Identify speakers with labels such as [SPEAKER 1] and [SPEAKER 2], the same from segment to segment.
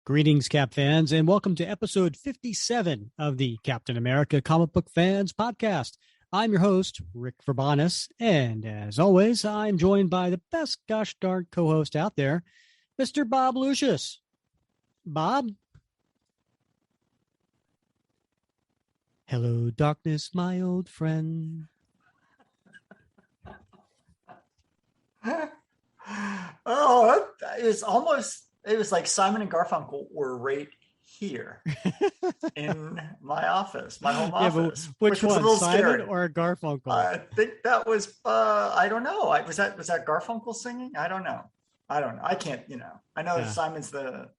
[SPEAKER 1] Greetings, Cap fans, and welcome to episode 57 of the Captain America Comic Book Fans Podcast. I'm your host, Rick Verbanis, and as always, I'm joined by the best gosh darn co-host out there, Mr. Bob Lucius. Bob? Hello, darkness, my old friend.
[SPEAKER 2] Oh, it was like Simon and Garfunkel were right here in my office, my home office.
[SPEAKER 1] Which one, Simon scary. Or Garfunkel?
[SPEAKER 2] I think that was, I don't know. Was that Garfunkel singing? I don't know. I can't, I know Simon's the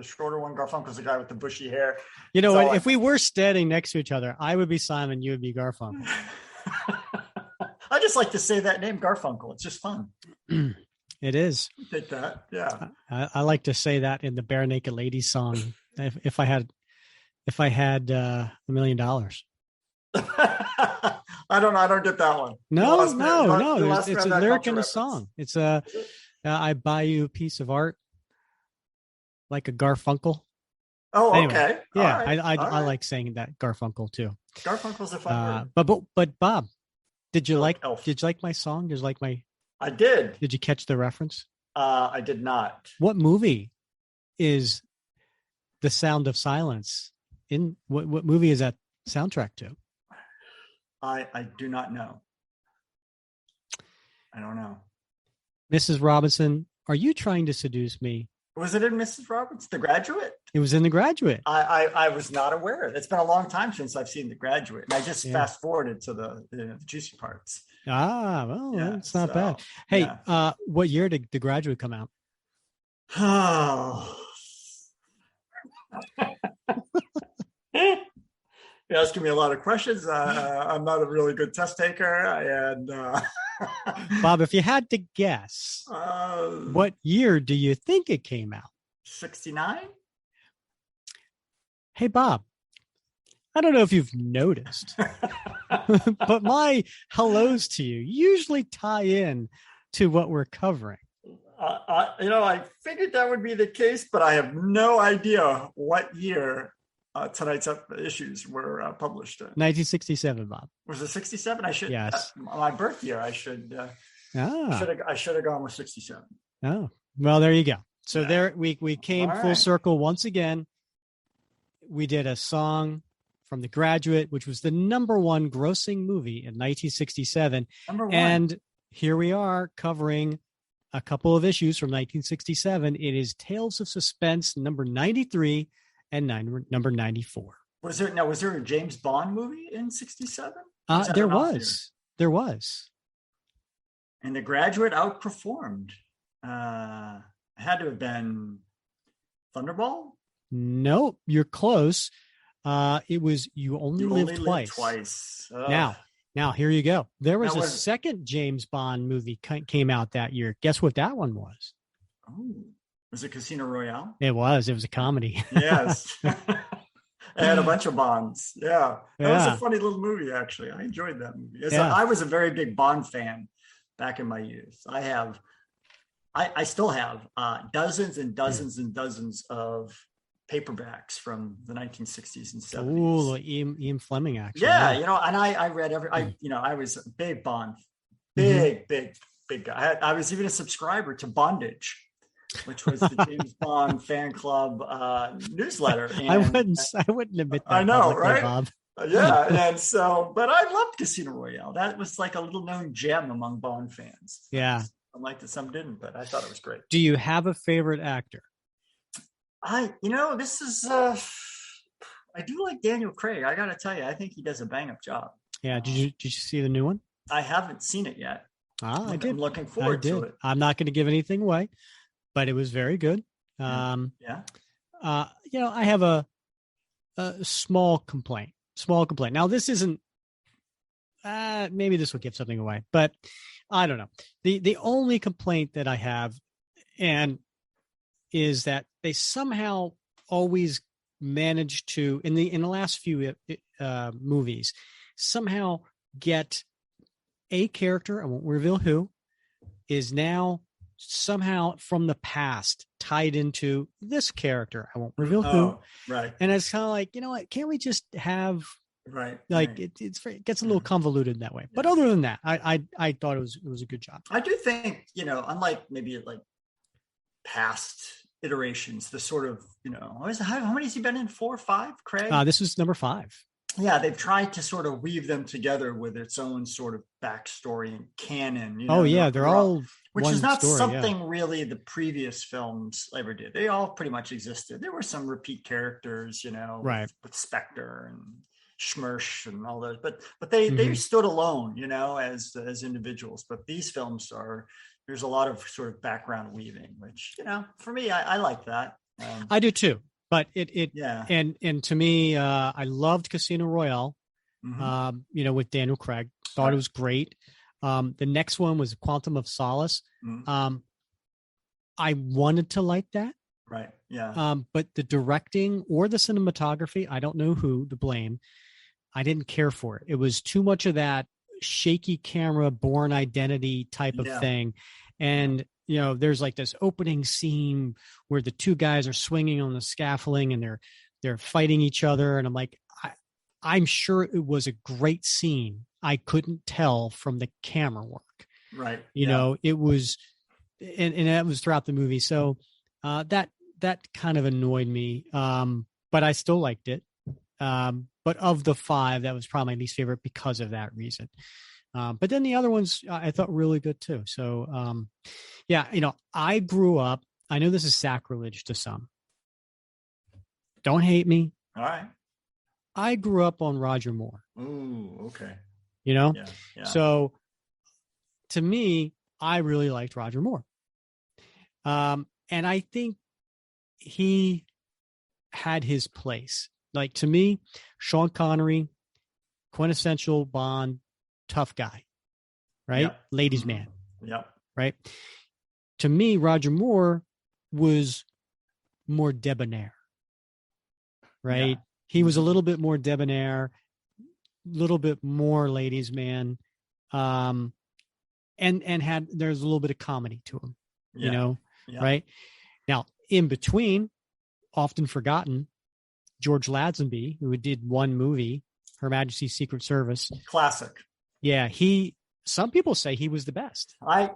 [SPEAKER 2] shorter one. Garfunkel's the guy with the bushy hair.
[SPEAKER 1] You know what? If we were standing next to each other, I would be Simon, you would be Garfunkel.
[SPEAKER 2] I just like to say that name, Garfunkel. It's just fun.
[SPEAKER 1] It is.
[SPEAKER 2] Take that. Yeah.
[SPEAKER 1] I like to say that in the Bare Naked Ladies song. If I had $1 million.
[SPEAKER 2] I don't get that one.
[SPEAKER 1] No. It's a lyric in a song. It's I buy you a piece of art like a Garfunkel.
[SPEAKER 2] Oh,
[SPEAKER 1] anyway,
[SPEAKER 2] okay.
[SPEAKER 1] Yeah,
[SPEAKER 2] right.
[SPEAKER 1] I like saying that Garfunkel too.
[SPEAKER 2] Garfunkel's a fun word.
[SPEAKER 1] But Bob, did you like my song? Did you like my?
[SPEAKER 2] I did.
[SPEAKER 1] Did you catch the reference?
[SPEAKER 2] I did not.
[SPEAKER 1] What movie is The Sound of Silence in? What movie is that soundtrack to?
[SPEAKER 2] I do not know. I don't know.
[SPEAKER 1] Mrs. Robinson, are you trying to seduce me?
[SPEAKER 2] Was it in Mrs. Robinson, The Graduate?
[SPEAKER 1] It was in The Graduate.
[SPEAKER 2] I was not aware. It's been a long time since I've seen The Graduate, and I just fast forwarded to the juicy parts.
[SPEAKER 1] That's not bad. Hey, what year did The Graduate come out?
[SPEAKER 2] Oh. You're asking me a lot of questions. I'm not a really good test taker. And
[SPEAKER 1] Bob, if you had to guess, what year do you think it came out?
[SPEAKER 2] 69?
[SPEAKER 1] Hey, Bob, I don't know if you've noticed, but my hellos to you usually tie in to what we're covering.
[SPEAKER 2] I figured that would be the case, but I have no idea what year tonight's issues were published.
[SPEAKER 1] 1967, Bob.
[SPEAKER 2] Was it 67? I should.
[SPEAKER 1] Yes.
[SPEAKER 2] My birth year. I should. I should have gone with 67.
[SPEAKER 1] Oh, well, there you go. So there we came full circle once again. We did a song from The Graduate, which was the number one grossing movie in 1967.
[SPEAKER 2] Number one.
[SPEAKER 1] And here we are covering a couple of issues from 1967. It is Tales of Suspense, number 93 and number 94.
[SPEAKER 2] Was there a James Bond movie in 67?
[SPEAKER 1] There was.
[SPEAKER 2] And The Graduate outperformed. Had to have been Thunderball?
[SPEAKER 1] No, you're close. It was You Only Live Twice. Now here you go. There was a second James Bond movie came out that year. Guess what that one was?
[SPEAKER 2] Oh, was it Casino Royale?
[SPEAKER 1] It was a comedy.
[SPEAKER 2] Yes. It had a bunch of Bonds. Yeah. That was a funny little movie, actually. I enjoyed that movie. I was a very big Bond fan back in my youth. I still have dozens and dozens and dozens of paperbacks from the 1960s and 70s.
[SPEAKER 1] Ooh, Ian Fleming, actually.
[SPEAKER 2] Yeah, and I read I was a big Bond, big guy. I was even a subscriber to Bondage, which was the James Bond fan club newsletter. And
[SPEAKER 1] I wouldn't admit that.
[SPEAKER 2] I know,
[SPEAKER 1] publicly,
[SPEAKER 2] right?
[SPEAKER 1] Bob.
[SPEAKER 2] Yeah, and so, but I loved Casino Royale. That was like a little known gem among Bond fans.
[SPEAKER 1] Yeah.
[SPEAKER 2] Some liked it, some didn't, but I thought it was great.
[SPEAKER 1] Do you have a favorite actor?
[SPEAKER 2] This is, I do like Daniel Craig. I got to tell you, I think he does a bang up job.
[SPEAKER 1] Yeah. Did you see the new one?
[SPEAKER 2] I haven't seen it yet.
[SPEAKER 1] I did.
[SPEAKER 2] I'm looking forward to it.
[SPEAKER 1] I'm not going to give anything away, but it was very good.
[SPEAKER 2] Yeah.
[SPEAKER 1] I have a small complaint. Now, this isn't, maybe this will give something away, but I don't know. The only complaint that I have is that they somehow always manage to, in the last few movies, somehow get a character, I won't reveal who, is now somehow from the past tied into this character. I won't reveal who.
[SPEAKER 2] Right.
[SPEAKER 1] And it's kind of like, you know what? Can't we just have it gets a little convoluted that way. But other than that, I thought it was a good job.
[SPEAKER 2] I do think, unlike maybe like past iterations, the sort of, how many has he been in? 4 or 5, Craig?
[SPEAKER 1] This is number 5.
[SPEAKER 2] Yeah, they've tried to sort of weave them together with its own sort of backstory and canon.
[SPEAKER 1] They're all
[SPEAKER 2] which is not
[SPEAKER 1] story,
[SPEAKER 2] something really the previous films ever did. They all pretty much existed. There were some repeat characters, with Spectre and Schmersh and all those, but they stood alone, as individuals. But these films there's a lot of sort of background weaving, which for me, I like that.
[SPEAKER 1] I do too. But and to me, I loved Casino Royale, with Daniel Craig. Thought it was great. The next one was Quantum of Solace. I wanted to like that.
[SPEAKER 2] Right. Yeah.
[SPEAKER 1] But the directing or the cinematography, I don't know who to blame. I didn't care for it. It was too much of that shaky camera, Bourne Identity type of thing. And, there's like this opening scene where the two guys are swinging on the scaffolding and they're fighting each other. And I'm like, I'm sure it was a great scene. I couldn't tell from the camera work.
[SPEAKER 2] Right.
[SPEAKER 1] It was, and that was throughout the movie. So that kind of annoyed me. But I still liked it. But of the 5, that was probably my least favorite because of that reason. But then the other ones I thought really good too. So, I grew up, I know this is sacrilege to some. Don't hate me.
[SPEAKER 2] All right.
[SPEAKER 1] I grew up on Roger Moore.
[SPEAKER 2] Ooh, okay.
[SPEAKER 1] Yeah. So to me, I really liked Roger Moore. And I think he had his place. Like, to me, Sean Connery, quintessential Bond, tough guy, right?
[SPEAKER 2] Yep.
[SPEAKER 1] Ladies' man.
[SPEAKER 2] Yep.
[SPEAKER 1] Right? To me, Roger Moore was more debonair, right? Yeah. He was a little bit more debonair, a little bit more ladies' man, and there's a little bit of comedy to him, right? Now, in between, often forgotten, George Lazenby, who did one movie, Her Majesty's Secret Service.
[SPEAKER 2] Classic. Yeah,
[SPEAKER 1] some people say he was the best.
[SPEAKER 2] I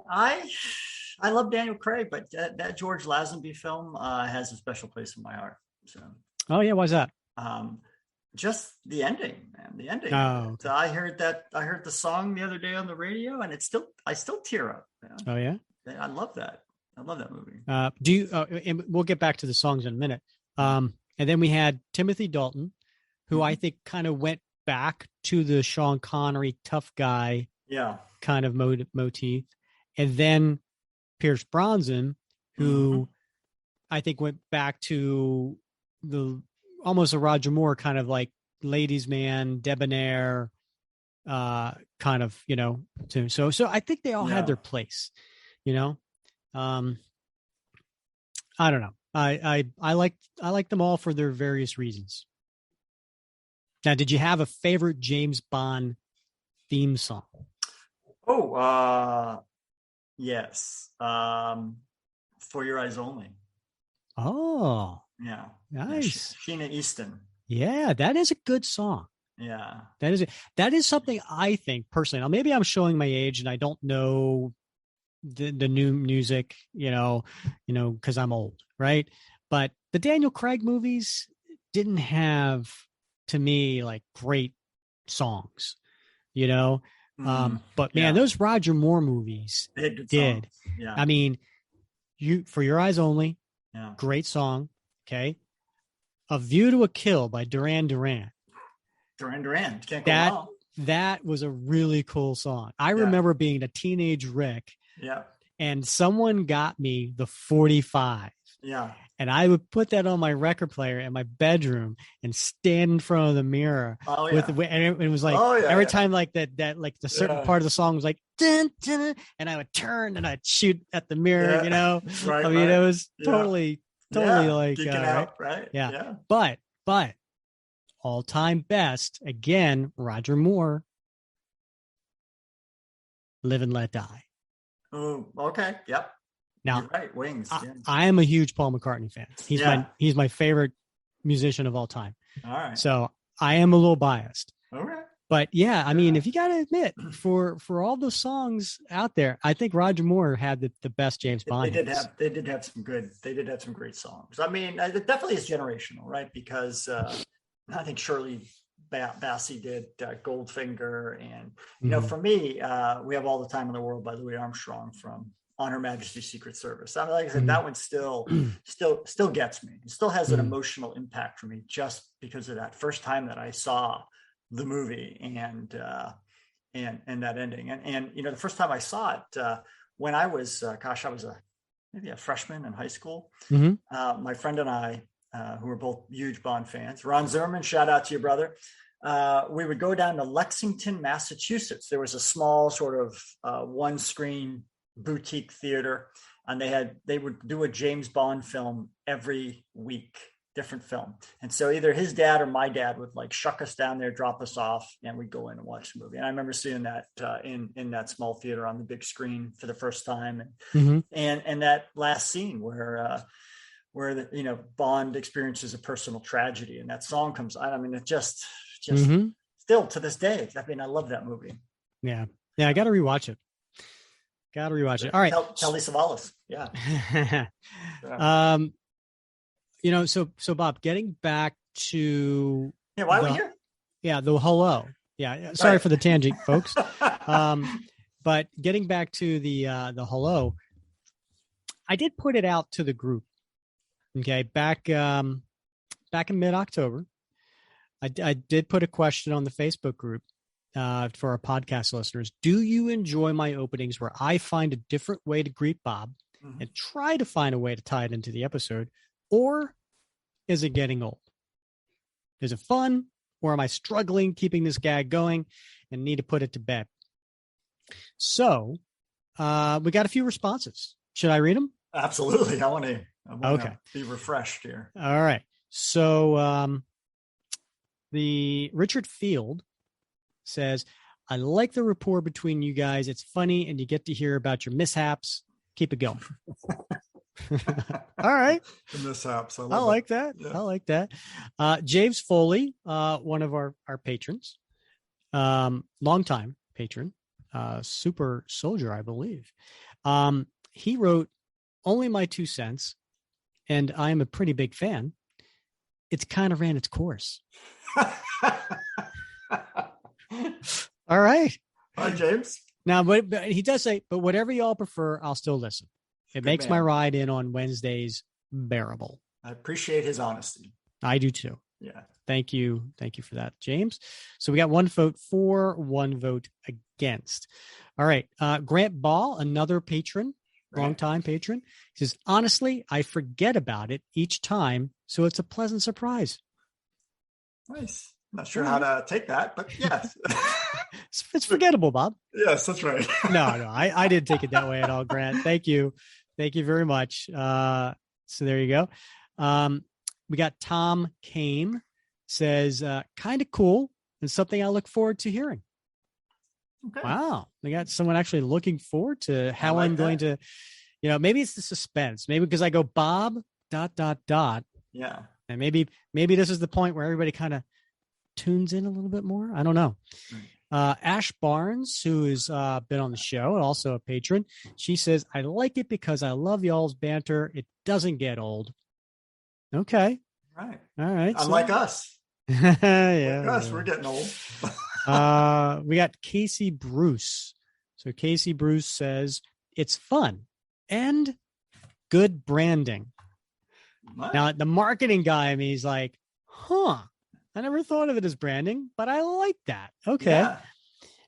[SPEAKER 2] love Daniel Craig, but that George Lazenby film has a special place in my heart. So.
[SPEAKER 1] Oh yeah, why's that?
[SPEAKER 2] Just the ending, man. The ending.
[SPEAKER 1] Oh, okay.
[SPEAKER 2] I heard the song the other day on the radio, and I still tear up.
[SPEAKER 1] Oh yeah,
[SPEAKER 2] I love that. I love that movie.
[SPEAKER 1] Do you? And we'll get back to the songs in a minute. And then we had Timothy Dalton, who I think kind of went back to the Sean Connery tough guy, kind of motif, and then Pierce Brosnan, who I think went back to the almost a Roger Moore kind of like ladies' man, debonair, kind of, too. So I think they all had their place, I don't know. I like them all for their various reasons. Now, did you have a favorite James Bond theme song?
[SPEAKER 2] Oh, yes. For Your Eyes Only.
[SPEAKER 1] Oh,
[SPEAKER 2] yeah.
[SPEAKER 1] Nice.
[SPEAKER 2] Sheena Easton.
[SPEAKER 1] Yeah, that is a good song.
[SPEAKER 2] Yeah.
[SPEAKER 1] That is something I think personally. Now, maybe I'm showing my age and I don't know the new music, because I'm old, right? But the Daniel Craig movies didn't have, to me, like great songs, but man, those Roger Moore movies did.
[SPEAKER 2] Yeah.
[SPEAKER 1] I mean, For Your Eyes Only, great song. Okay. A View to a Kill by Duran Duran.
[SPEAKER 2] Duran Duran. Can't go wrong.
[SPEAKER 1] That was a really cool song. I remember being a teenage Rick.
[SPEAKER 2] Yeah.
[SPEAKER 1] And someone got me the 45.
[SPEAKER 2] Yeah.
[SPEAKER 1] And I would put that on my record player in my bedroom and stand in front of the mirror.
[SPEAKER 2] Oh, yeah.
[SPEAKER 1] And it was like every time like that like the certain part of the song was like dun, dun, and I would turn and I'd shoot at the mirror,
[SPEAKER 2] Right,
[SPEAKER 1] I mean, it was totally like
[SPEAKER 2] geeking out, right?
[SPEAKER 1] Yeah. But all-time best, again, Roger Moore, Live and Let Die.
[SPEAKER 2] Oh, okay. Yep.
[SPEAKER 1] Now,
[SPEAKER 2] you're right. Wings.
[SPEAKER 1] I am a huge Paul McCartney fan. He's my favorite musician of all time.
[SPEAKER 2] All right.
[SPEAKER 1] So I am a little biased.
[SPEAKER 2] Okay.
[SPEAKER 1] But yeah, I mean, if you got to admit, for all the songs out there, I think Roger Moore had the best James Bond.
[SPEAKER 2] They did have some great songs. I mean, it definitely is generational, right? Because I think Shirley Bassey did Goldfinger, and for me, We Have All the Time in the World by Louis Armstrong from On Her Majesty's Secret Service. I mean, like I said, that one still gets me. It still has an emotional impact for me just because of that first time that I saw the movie and that ending. And the first time I saw it, when I was, I was maybe a freshman in high school. My friend and I, who were both huge Bond fans, Ron Zimmerman, shout out to your brother. We would go down to Lexington, Massachusetts. There was a small sort of one screen boutique theater, and they would do a James Bond film every week, different film. And so either his dad or my dad would like shuck us down there, drop us off, and we'd go in and watch the movie. And I remember seeing that in that small theater on the big screen for the first time. And that last scene where Bond experiences a personal tragedy and that song comes on. I mean, it just still to this day, I mean, I love that movie.
[SPEAKER 1] Yeah. I got to rewatch it. All right.
[SPEAKER 2] Tell Lisa Wallace. Yeah.
[SPEAKER 1] So Bob, getting back to
[SPEAKER 2] why are we here?
[SPEAKER 1] Yeah, the hello. Yeah, sorry for the tangent, folks. But getting back to the hello, I did put it out to the group. Okay, back in mid-October, I did put a question on the Facebook group for our podcast listeners. Do you enjoy my openings where I find a different way to greet Bob and try to find a way to tie it into the episode? Or is it getting old? Is it fun? Or am I struggling keeping this gag going and need to put it to bed? So we got a few responses. Should I read them?
[SPEAKER 2] Absolutely. I want to be refreshed here.
[SPEAKER 1] All right. So the Richard Field says, I like the rapport between you guys. It's funny and you get to hear about your mishaps. Keep it going. All right.
[SPEAKER 2] The mishaps.
[SPEAKER 1] I like that. Yeah. I like that. James Foley, one of our patrons, longtime patron, super soldier, I believe. He wrote, only my 2 cents, and I am a pretty big fan. It's kind of ran its course. All right.
[SPEAKER 2] Hi, James.
[SPEAKER 1] Now, but he does say, but whatever y'all prefer, I'll still listen. It makes my ride in on Wednesdays bearable.
[SPEAKER 2] I appreciate his honesty.
[SPEAKER 1] I do too.
[SPEAKER 2] Yeah.
[SPEAKER 1] Thank you. Thank you for that, James. So we got 1 vote for, 1 vote against. All right. Grant Ball, another patron, longtime patron, says, honestly, I forget about it each time, so it's a pleasant surprise.
[SPEAKER 2] Nice. Not sure how to take that, but yes.
[SPEAKER 1] It's forgettable, Bob.
[SPEAKER 2] Yes, that's right.
[SPEAKER 1] No, I didn't take it that way at all, Grant. Thank you. Thank you very much. So there you go. We got Tom Kane says, kind of cool and something I look forward to hearing. Okay. Wow. We got someone actually looking forward to how I'm going to, maybe it's the suspense. Maybe because I go Bob ...
[SPEAKER 2] Yeah.
[SPEAKER 1] And maybe this is the point where everybody kind of tunes in a little bit more. I don't know. Ash Barnes, who has been on the show and also a patron, she says, I like it because I love y'all's banter. It doesn't get old. Okay.
[SPEAKER 2] Right.
[SPEAKER 1] All right.
[SPEAKER 2] Unlike us.
[SPEAKER 1] Yeah.
[SPEAKER 2] Like us, we're getting old.
[SPEAKER 1] We got Casey Bruce. So Casey Bruce says, it's fun and good branding. What? Now, the marketing guy, I mean, he's like, I never thought of it as branding, but I like that. Okay. Yeah.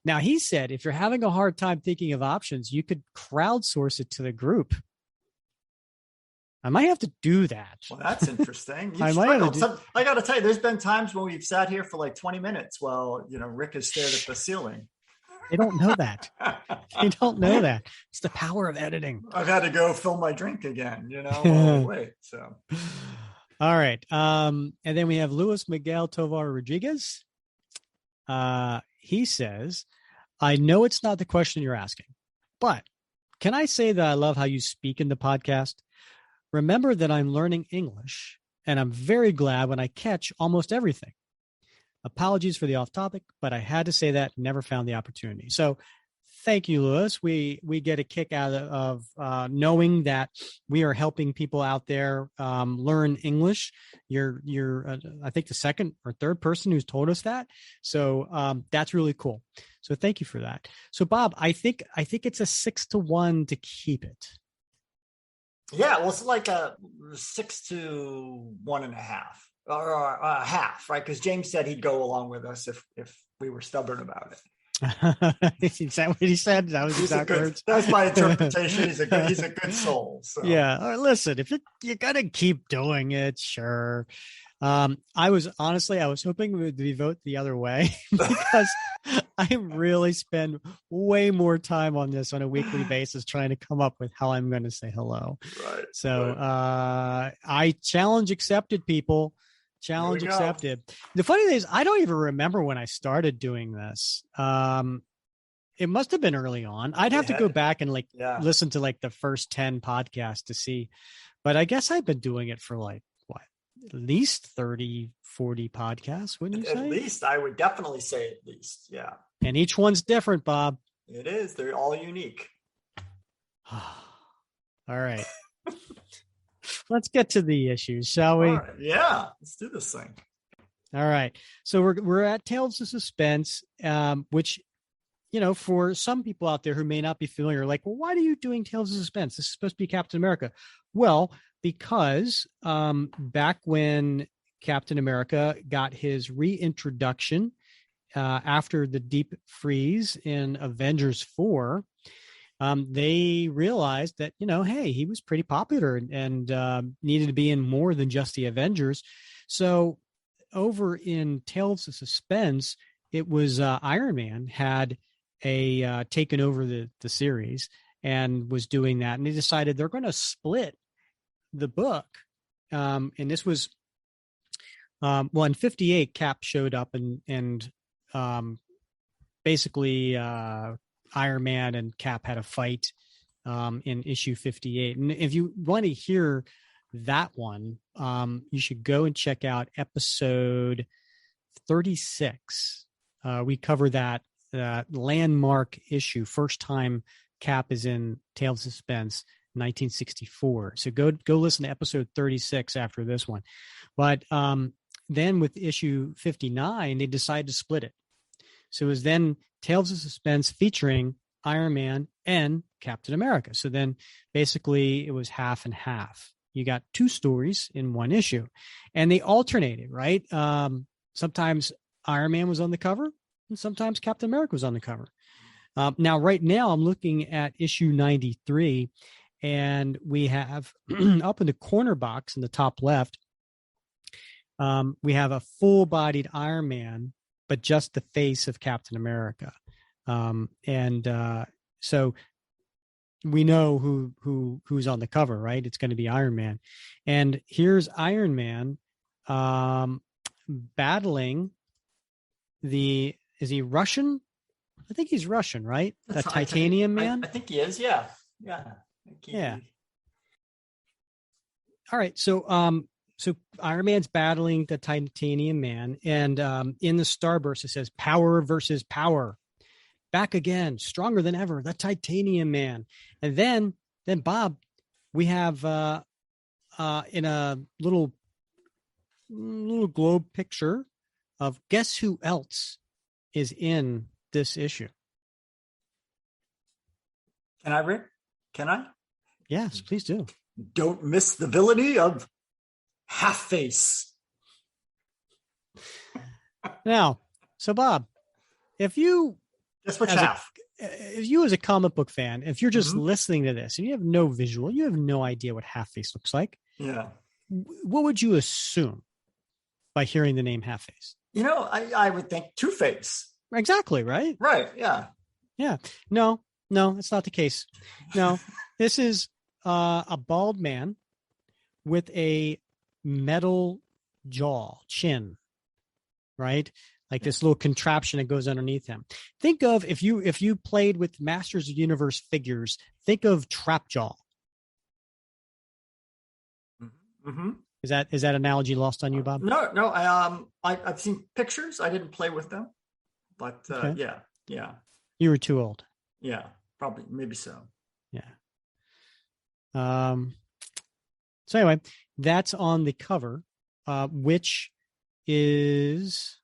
[SPEAKER 1] Now, he said, if you're having a hard time thinking of options, you could crowdsource it to the group. I might have to do that.
[SPEAKER 2] Well, that's interesting.
[SPEAKER 1] I got
[SPEAKER 2] to tell you, there's been times when we've sat here for like 20 minutes while, Rick has stared at the ceiling.
[SPEAKER 1] They don't know that. They don't know that. It's the power of editing.
[SPEAKER 2] I've had to go fill my drink again, wait, so.
[SPEAKER 1] All right. And then we have Luis Miguel Tovar Rodriguez. He says, I know it's not the question you're asking, but can I say that I love how you speak in the podcast? Remember that I'm learning English, and I'm very glad when I catch almost everything. Apologies for the off topic, but I had to say that, never found the opportunity. So thank you, Lewis. We get a kick out of knowing that we are helping people out there learn English. You're I think the second or third person who's told us that. So that's really cool. So thank you for that. So Bob, I think it's a 6-1 to keep it.
[SPEAKER 2] Yeah, well, it's like a 6 to 1.5 or a half, right? Because James said he'd go along with us if we were stubborn about it.
[SPEAKER 1] Is that what he said? That was exact words.
[SPEAKER 2] That's my interpretation. He's a good soul. So.
[SPEAKER 1] Yeah. Listen, if you're gonna keep doing it, sure. I was hoping it would be vote the other way because I really spend way more time on this on a weekly basis trying to come up with how I'm going to say hello.
[SPEAKER 2] Right.
[SPEAKER 1] So I challenge accepted, people. Challenge accepted. The funny thing is, I don't even remember when I started doing this. It must have been early on. I'd have to go back and listen to the first 10 podcasts to see. But I guess I've been doing it for at least 30, 40 podcasts, wouldn't you say?
[SPEAKER 2] At least, I would definitely say at least, yeah.
[SPEAKER 1] And each one's different, Bob.
[SPEAKER 2] It is. They're all unique.
[SPEAKER 1] All right. Let's get to the issues, shall we?
[SPEAKER 2] Right. Yeah, let's do this thing.
[SPEAKER 1] All right. So we're at Tales of Suspense, which, for some people out there who may not be familiar, well, why are you doing Tales of Suspense? This is supposed to be Captain America. Well, because back when Captain America got his reintroduction after the deep freeze in Avengers 4, they realized that, hey, he was pretty popular and needed to be in more than just the Avengers. So over in Tales of Suspense, it was Iron Man had taken over the series and was doing that. And they decided they're going to split the book. And this was, in 58, Cap showed up and basically Iron Man and Cap had a fight in issue 58. And if you want to hear that one, you should go and check out episode 36. We cover that landmark issue, first time Cap is in Tales of Suspense, 1964. So go listen to episode 36 after this one. But then with issue 59, they decided to split it. So it was then Tales of Suspense featuring Iron Man and Captain America. So then basically it was half and half. You got two stories in one issue, and they alternated, right? Sometimes Iron Man was on the cover and sometimes Captain America was on the cover. Now, right now I'm looking at issue 93, and we have up in the corner box in the top left, we have a full-bodied Iron Man, but just the face of Captain America. So we know who's on the cover, right? It's going to be Iron Man. And here's Iron Man battling is he Russian? I think he's Russian, right? The Titanium Man?
[SPEAKER 2] I think he is, yeah. Yeah.
[SPEAKER 1] Yeah. All right. So Iron Man's battling the Titanium Man, and in the Starburst it says power versus power. Back again, stronger than ever, the Titanium Man. And then Bob, we have in a little globe picture of guess who else is in this issue.
[SPEAKER 2] Can I, Rick? Can I?
[SPEAKER 1] Yes, please do.
[SPEAKER 2] Don't miss the villainy of Half-Face.
[SPEAKER 1] Now, so Bob, if you
[SPEAKER 2] guess which half?
[SPEAKER 1] If you as a comic book fan, if you're just listening to this and you have no visual, you have no idea what Half-Face looks like.
[SPEAKER 2] Yeah.
[SPEAKER 1] What would you assume by hearing the name Half-Face?
[SPEAKER 2] I would think Two-Face.
[SPEAKER 1] Exactly, right?
[SPEAKER 2] Right, yeah.
[SPEAKER 1] Yeah. No, it's not the case. No, this is a bald man with a metal chin, right? like this little contraption that goes underneath him. Think of if you played with Masters of the Universe figures, think of Trapjaw.
[SPEAKER 2] Mm-hmm.
[SPEAKER 1] Is that analogy lost on you, Bob?
[SPEAKER 2] No. I've seen pictures. I didn't play with them, but
[SPEAKER 1] Okay.
[SPEAKER 2] yeah.
[SPEAKER 1] You were too old.
[SPEAKER 2] Yeah, probably, maybe so.
[SPEAKER 1] Yeah. So anyway, that's on the cover, which is,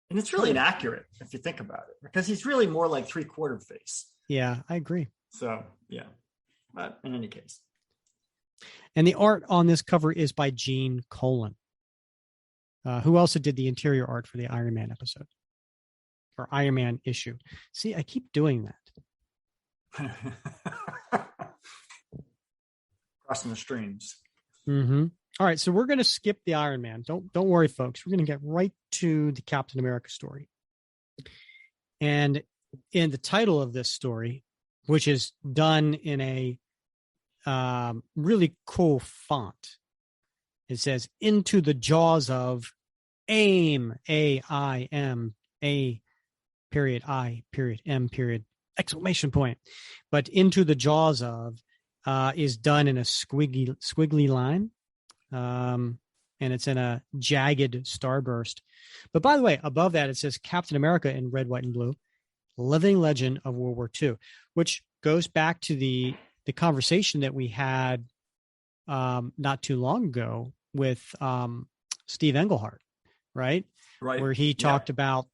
[SPEAKER 2] and it's really inaccurate if you think about it, because he's really more like 3/4 face.
[SPEAKER 1] Yeah, I agree.
[SPEAKER 2] So yeah, but in any case.
[SPEAKER 1] And the art on this cover is by Gene Colan, who also did the interior art for the Iron Man episode or Iron Man issue. See, I keep doing that.
[SPEAKER 2] Crossing the streams.
[SPEAKER 1] Mm-hmm. All right, so we're going to skip the Iron Man. Don't worry, folks. We're going to get right to the Captain America story. And in the title of this story, which is done in a really cool font, it says, "Into the jaws of AIM, AIM, A period, I period, M period, exclamation point." But "into the jaws of" is done in a squiggly line. And it's in a jagged starburst. But by the way, above that, it says Captain America in red, white, and blue, living legend of World War II, which goes back to the conversation that we had not too long ago with Steve Englehart, right?
[SPEAKER 2] Right.
[SPEAKER 1] Where he talked about,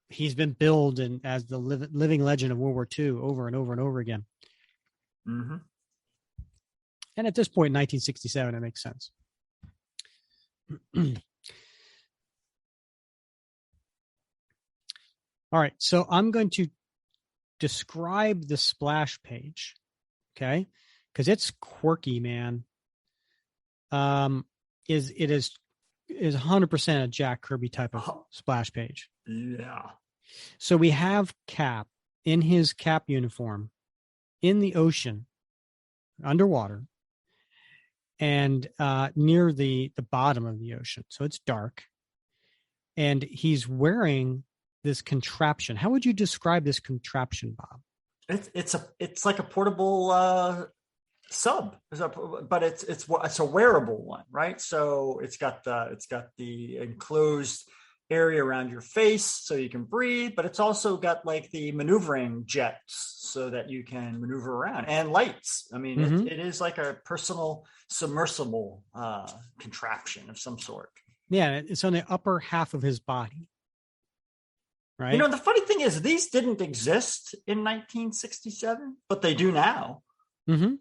[SPEAKER 1] he's been billed as the living legend of World War II over and over and over again.
[SPEAKER 2] Mm-hmm.
[SPEAKER 1] And at this point in 1967, it makes sense. All right, so I'm going to describe the splash page, okay? Because it's quirky, man. It is 100% a Jack Kirby type of splash page.
[SPEAKER 2] Yeah.
[SPEAKER 1] So we have Cap in his Cap uniform in the ocean, underwater, and near the bottom of the ocean. So it's dark. And he's wearing this contraption. How would you describe this contraption, Bob?
[SPEAKER 2] It's like a portable sub, but it's a wearable one, right? So it's got the enclosed area around your face so you can breathe, but it's also got like the maneuvering jets so that you can maneuver around, and lights. I mean, it is like a personal submersible contraption of some sort. Yeah,
[SPEAKER 1] it's on the upper half of his body. Right.
[SPEAKER 2] The funny thing is, these didn't exist in 1967, but they do now.
[SPEAKER 1] Mm-hmm.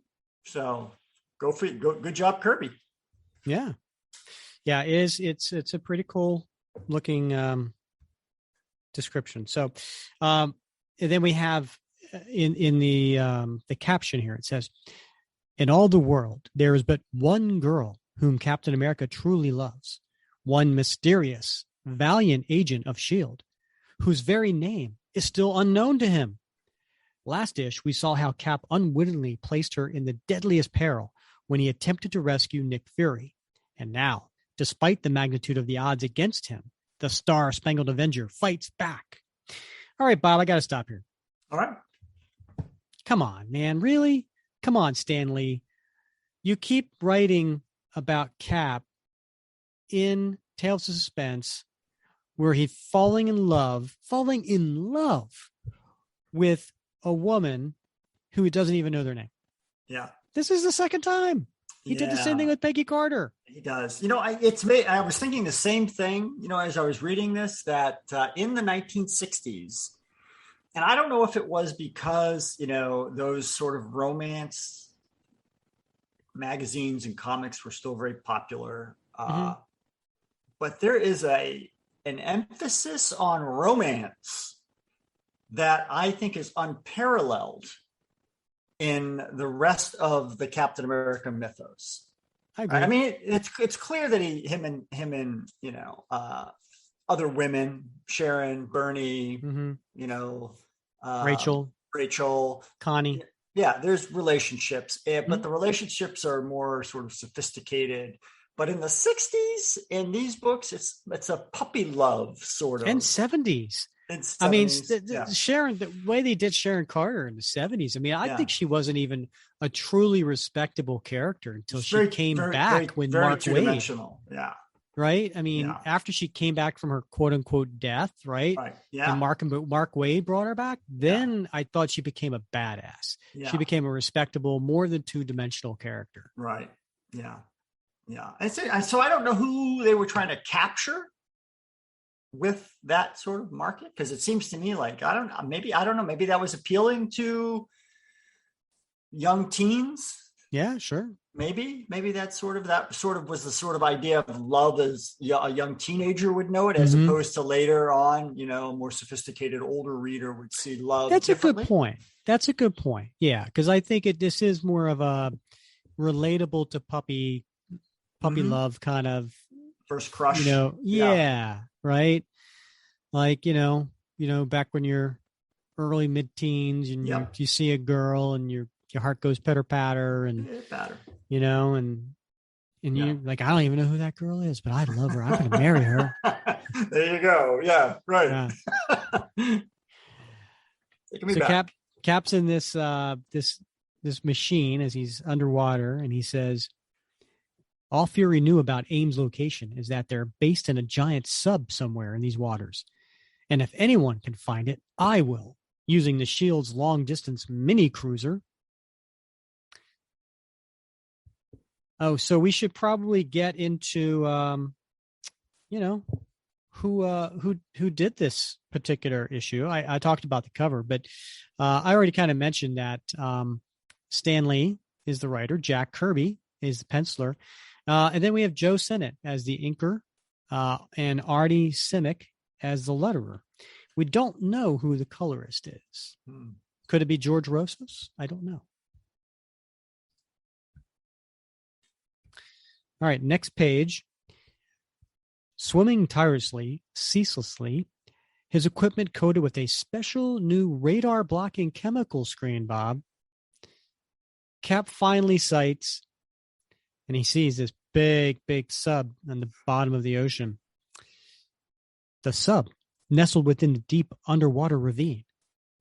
[SPEAKER 2] So good job, Kirby.
[SPEAKER 1] Yeah. Yeah, it is. It's a pretty cool looking description. So and then we have in the caption here, it says, "In all the world, there is but one girl whom Captain America truly loves, one mysterious, valiant agent of S.H.I.E.L.D., whose very name is still unknown to him. Last ish, we saw how Cap unwittingly placed her in the deadliest peril when he attempted to rescue Nick Fury. And now, despite the magnitude of the odds against him, the Star-Spangled Avenger fights back." All right, Bob, I got to stop here.
[SPEAKER 2] All right.
[SPEAKER 1] Come on, man. Really? Come on, Stan Lee. You keep writing about Cap in Tales of Suspense, where he's falling in love with a woman who he doesn't even know their name.
[SPEAKER 2] Yeah.
[SPEAKER 1] This is the second time. He did the same thing with Peggy Carter.
[SPEAKER 2] He does. I was thinking the same thing, as I was reading this, that in the 1960s, and I don't know if it was because, those sort of romance magazines and comics were still very popular. But there is an emphasis on romance that I think is unparalleled in the rest of the Captain America mythos.
[SPEAKER 1] I agree.
[SPEAKER 2] I mean, it's clear that him and other women, Sharon, Bernie, Rachel,
[SPEAKER 1] Connie.
[SPEAKER 2] Yeah, there's relationships, but the relationships are more sort of sophisticated. But in the 60s, in these books, it's a puppy love sort of.
[SPEAKER 1] And 70s. I mean, Sharon, the way they did Sharon Carter in the 70s, I mean, I think she wasn't even a truly respectable character until she came back when Mark Waid.
[SPEAKER 2] Yeah.
[SPEAKER 1] Right. I mean, after she came back from her quote unquote death, right?
[SPEAKER 2] Yeah.
[SPEAKER 1] And Mark Waid brought her back. Then I thought she became a badass. Yeah. She became a respectable, more than two-dimensional character.
[SPEAKER 2] Right. Yeah. Yeah. And so I don't know who they were trying to capture with that sort of market, because it seems to me like I don't know, maybe that was appealing to young teens.
[SPEAKER 1] Yeah, sure.
[SPEAKER 2] Maybe that sort of was the sort of idea of love as a young teenager would know it, as opposed to later on, a more sophisticated older reader would see love.
[SPEAKER 1] That's a good point. Yeah, because I think this is more of a relatable to puppy love kind of
[SPEAKER 2] first crush.
[SPEAKER 1] Yeah. Right. Like, back when you're early mid-teens and you see a girl and your heart goes pitter patter and and you're like, I don't even know who that girl is, but I love her. I'm going to marry her.
[SPEAKER 2] There you go. Yeah. Right.
[SPEAKER 1] Yeah. So Cap's in this machine as he's underwater, and he says, all Fury knew about AIM's location is that they're based in a giant sub somewhere in these waters. And if anyone can find it, I will, using the Shield's long-distance mini-cruiser. Oh, so we should probably get into, who did this particular issue. I talked about the cover, but I already kind of mentioned that Stan Lee is the writer, Jack Kirby is the penciler, and then we have Joe Sennett as the inker, and Artie Simic as the letterer. We don't know who the colorist is. Could it be George Rosas? I don't know. All right, next page. Swimming tirelessly, ceaselessly, his equipment coated with a special new radar-blocking chemical screen, Bob. Cap finally sights, and he sees this big sub on the bottom of the ocean. The sub, nestled within the deep underwater ravine.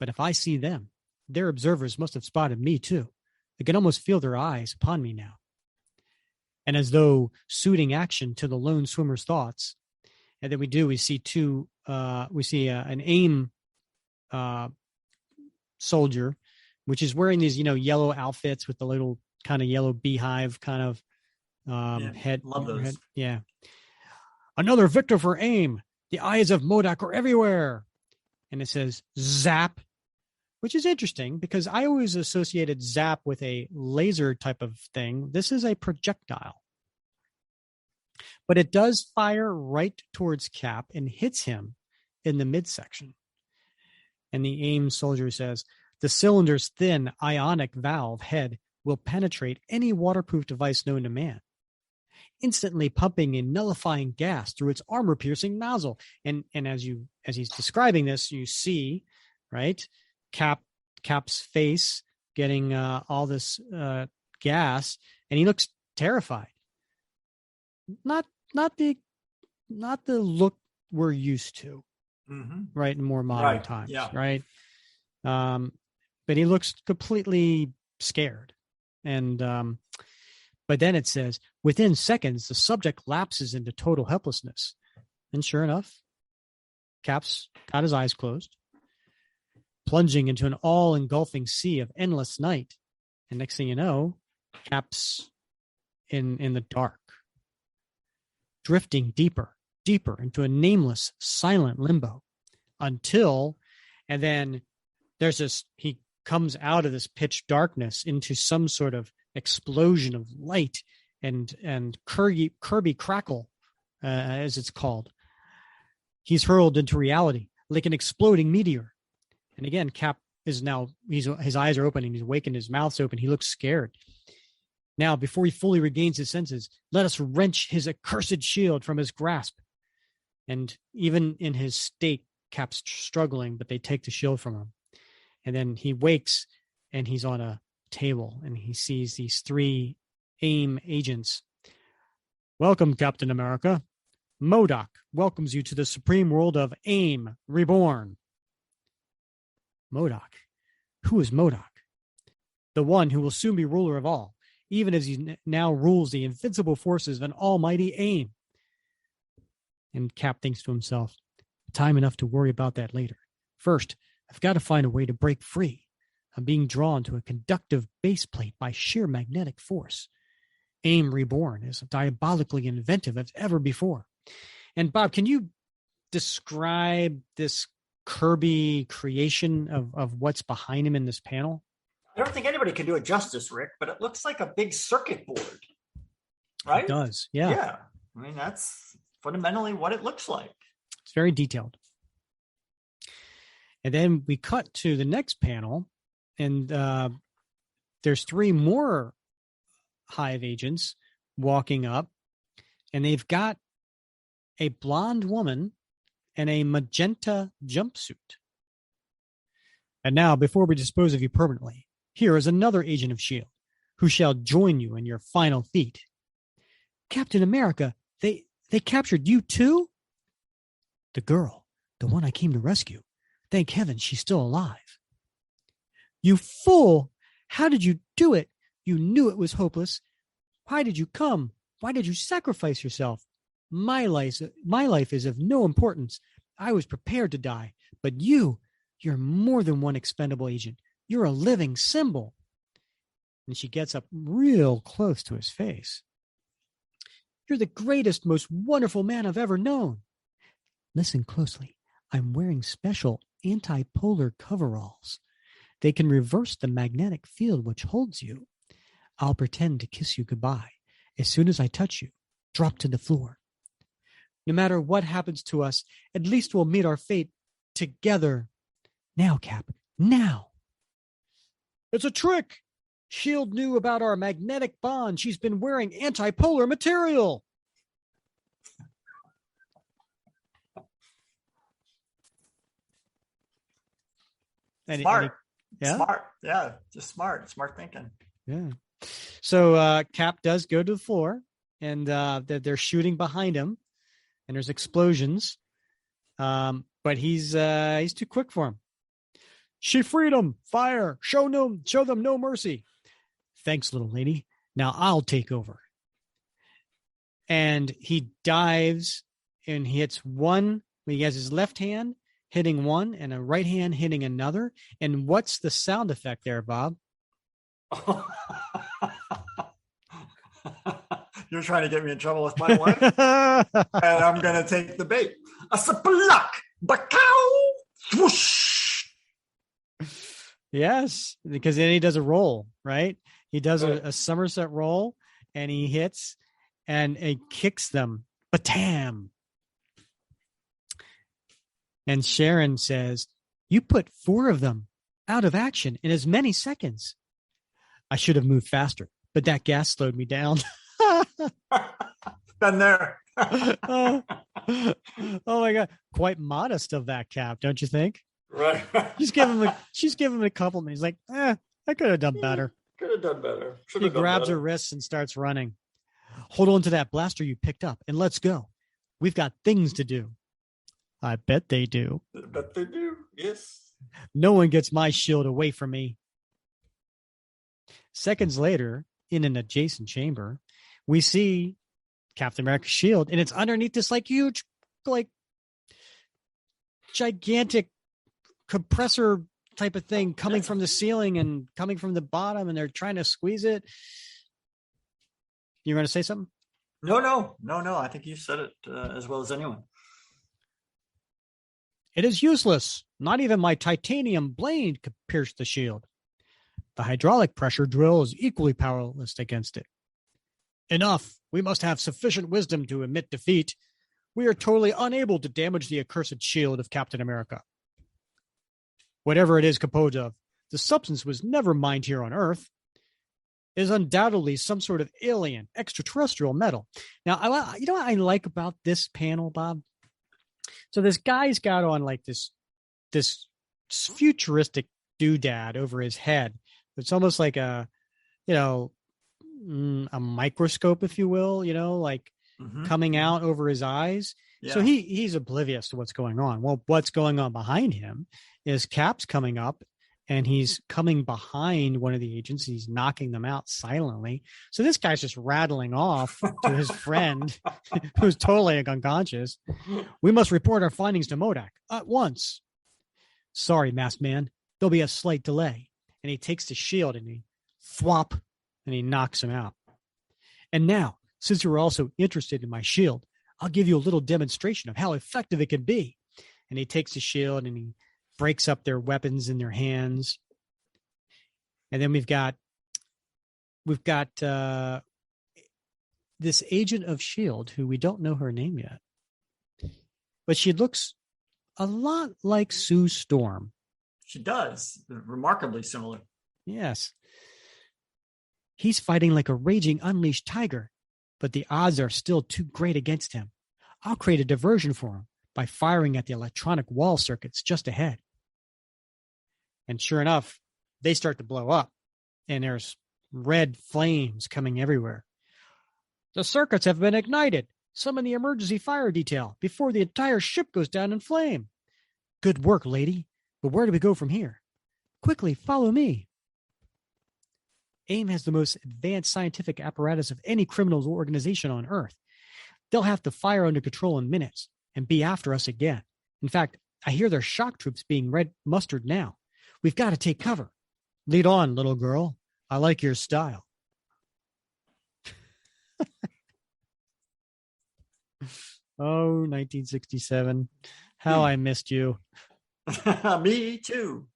[SPEAKER 1] But if I see them, their observers must have spotted me too. I can almost feel their eyes upon me now. And as though suiting action to the lone swimmer's thoughts, and then we see an AIM soldier, which is wearing these, yellow outfits with the little kind of yellow beehive kind of head.
[SPEAKER 2] Love those.
[SPEAKER 1] Head. Yeah. Another victor for AIM. The eyes of MODOK are everywhere. And it says zap, which is interesting because I always associated zap with a laser type of thing. This is a projectile. But it does fire right towards Cap and hits him in the midsection. And the AIM soldier says, the cylinder's thin ionic valve head will penetrate any waterproof device known to man, instantly pumping a nullifying gas through its armor-piercing nozzle. And as he's describing this, you see, right, Cap's face getting all this gas, and he looks terrified. Not the look we're used to, right, in more modern times, right? But he looks completely scared, and but then it says, within seconds, the subject lapses into total helplessness. And sure enough, Cap's got his eyes closed, plunging into an all-engulfing sea of endless night. And next thing you know, Cap's in the dark, drifting deeper into a nameless, silent limbo until, and then he comes out of this pitch darkness into some sort of explosion of light and Kirby crackle, as it's called. He's hurled into reality like an exploding meteor. And again, Cap is now, his eyes are open and he's awake and his mouth's open. He looks scared. Now, before he fully regains his senses, let us wrench his accursed shield from his grasp. And even in his state, Cap's struggling, but they take the shield from him. And then he wakes and he's on a table and he sees these three AIM agents Welcome, Captain America. MODOK welcomes you to the supreme world of AIM Reborn. MODOK. Who is MODOK? The one who will soon be ruler of all, even as he now rules the invincible forces of an almighty AIM. And Cap thinks to himself, time enough to worry about that later. First, I've got to find a way to break free. I'm being drawn to a conductive base plate by sheer magnetic force. AIM Reborn is diabolically inventive as ever before. And Bob, can you describe this Kirby creation of what's behind him in this panel?
[SPEAKER 2] I don't think anybody can do it justice, Rick, but it looks like a big circuit board, right?
[SPEAKER 1] It does, yeah.
[SPEAKER 2] Yeah, I mean, that's fundamentally what it looks like.
[SPEAKER 1] It's very detailed. And then we cut to the next panel, and there's 3 more Hive agents walking up, and they've got a blonde woman and a magenta jumpsuit. And now, before we dispose of you permanently, here is another agent of S.H.I.E.L.D. who shall join you in your final feat. Captain America, they captured you too? The girl, the one I came to rescue. Thank heaven she's still alive. You fool! How did you do it? You knew it was hopeless. Why did you come? Why did you sacrifice yourself? My life is of no importance. I was prepared to die. But you're more than one expendable agent. You're a living symbol. And she gets up real close to his face. You're the greatest, most wonderful man I've ever known. Listen closely. I'm wearing special anti-polar coveralls. They can reverse the magnetic field which holds you. I'll pretend to kiss you goodbye. As soon as I touch you, drop to the floor. No matter what happens to us, at least we'll meet our fate together. Now, Cap, now. It's a trick. S.H.I.E.L.D. knew about our magnetic bond. She's been wearing anti-polar material.
[SPEAKER 2] Smart. Smart. Yeah, just smart thinking.
[SPEAKER 1] Yeah. So Cap does go to the floor, and they're shooting behind him, and there's explosions. But he's too quick for him. She freed him. Fire. Show them no mercy. Thanks, little lady. Now I'll take over. And he dives and he hits one. He has his left hand hitting one and a right hand hitting another. And what's the sound effect there, Bob?
[SPEAKER 2] You're trying to get me in trouble with my wife, and I'm going to take the bait. A spluck, bacow, swoosh.
[SPEAKER 1] Yes, because then he does a roll, right? He does a somersault roll, and he hits, and it kicks them. Batam. And Sharon says, you put 4 of them out of action in as many seconds. I should have moved faster, but that gas slowed me down.
[SPEAKER 2] Been there.
[SPEAKER 1] Oh my God. Quite modest of that, Cap, don't you think?
[SPEAKER 2] Right.
[SPEAKER 1] She's giving him a compliment. He's like, I could have done better.
[SPEAKER 2] Could have done better.
[SPEAKER 1] He grabs her wrists and starts running. Hold on to that blaster you picked up and let's go. We've got things to do. I bet they do.
[SPEAKER 2] I bet they do. Yes.
[SPEAKER 1] No one gets my shield away from me. Seconds later, in an adjacent chamber, we see Captain America's shield, and it's underneath this huge, gigantic compressor type of thing coming from the ceiling and coming from the bottom, and they're trying to squeeze it. You want to say something?
[SPEAKER 2] No. I think you said it as well as anyone.
[SPEAKER 1] It is useless. Not even my titanium blade could pierce the shield. The hydraulic pressure drill is equally powerless against it. Enough. We must have sufficient wisdom to admit defeat. We are totally unable to damage the accursed shield of Captain America. Whatever it is composed of, the substance was never mined here on Earth. It is undoubtedly some sort of alien, extraterrestrial metal. Now, you know what I like about this panel, Bob? So this guy's got on this futuristic doodad over his head. It's almost like a microscope, if you will, coming out over his eyes. Yeah. So he's oblivious to what's going on. Well, what's going on behind him is Cap's coming up, and he's coming behind one of the agents. He's knocking them out silently. So this guy's just rattling off to his friend who's totally unconscious. We must report our findings to MODOK at once. Sorry, masked man. There'll be a slight delay. And he takes the shield and he thwop, and he knocks him out. And now, since you're also interested in my shield, I'll give you a little demonstration of how effective it can be. And he takes the shield and he breaks up their weapons in their hands. And then we've got this agent of S.H.I.E.L.D. who we don't know her name yet. But she looks a lot like Sue Storm.
[SPEAKER 2] She does. Remarkably similar.
[SPEAKER 1] Yes. He's fighting like a raging unleashed tiger, but the odds are still too great against him. I'll create a diversion for him by firing at the electronic wall circuits just ahead. And sure enough, they start to blow up, and there's red flames coming everywhere. The circuits have been ignited. Summon the emergency fire detail before the entire ship goes down in flame. Good work, lady. But where do we go from here? Quickly, follow me. AIM has the most advanced scientific apparatus of any criminal organization on Earth. They'll have to fire under control in minutes and be after us again. In fact, I hear their shock troops being mustered now. We've got to take cover. Lead on, little girl. I like your style. Oh, 1967. How I missed you.
[SPEAKER 2] Me too.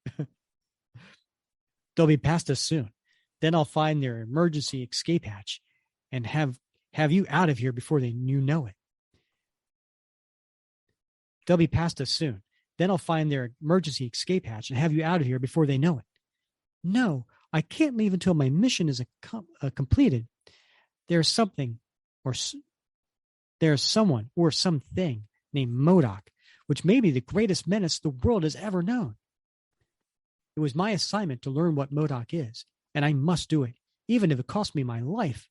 [SPEAKER 1] They'll be past us soon. Then I'll find their emergency escape hatch and have you out of here before you know it. They'll be past us soon. Then I'll find their emergency escape hatch and have you out of here before they know it. No, I can't leave until my mission is completed. There's someone or something named MODOK, which may be the greatest menace the world has ever known. It was my assignment to learn what MODOK is, and I must do it, even if it costs me my life.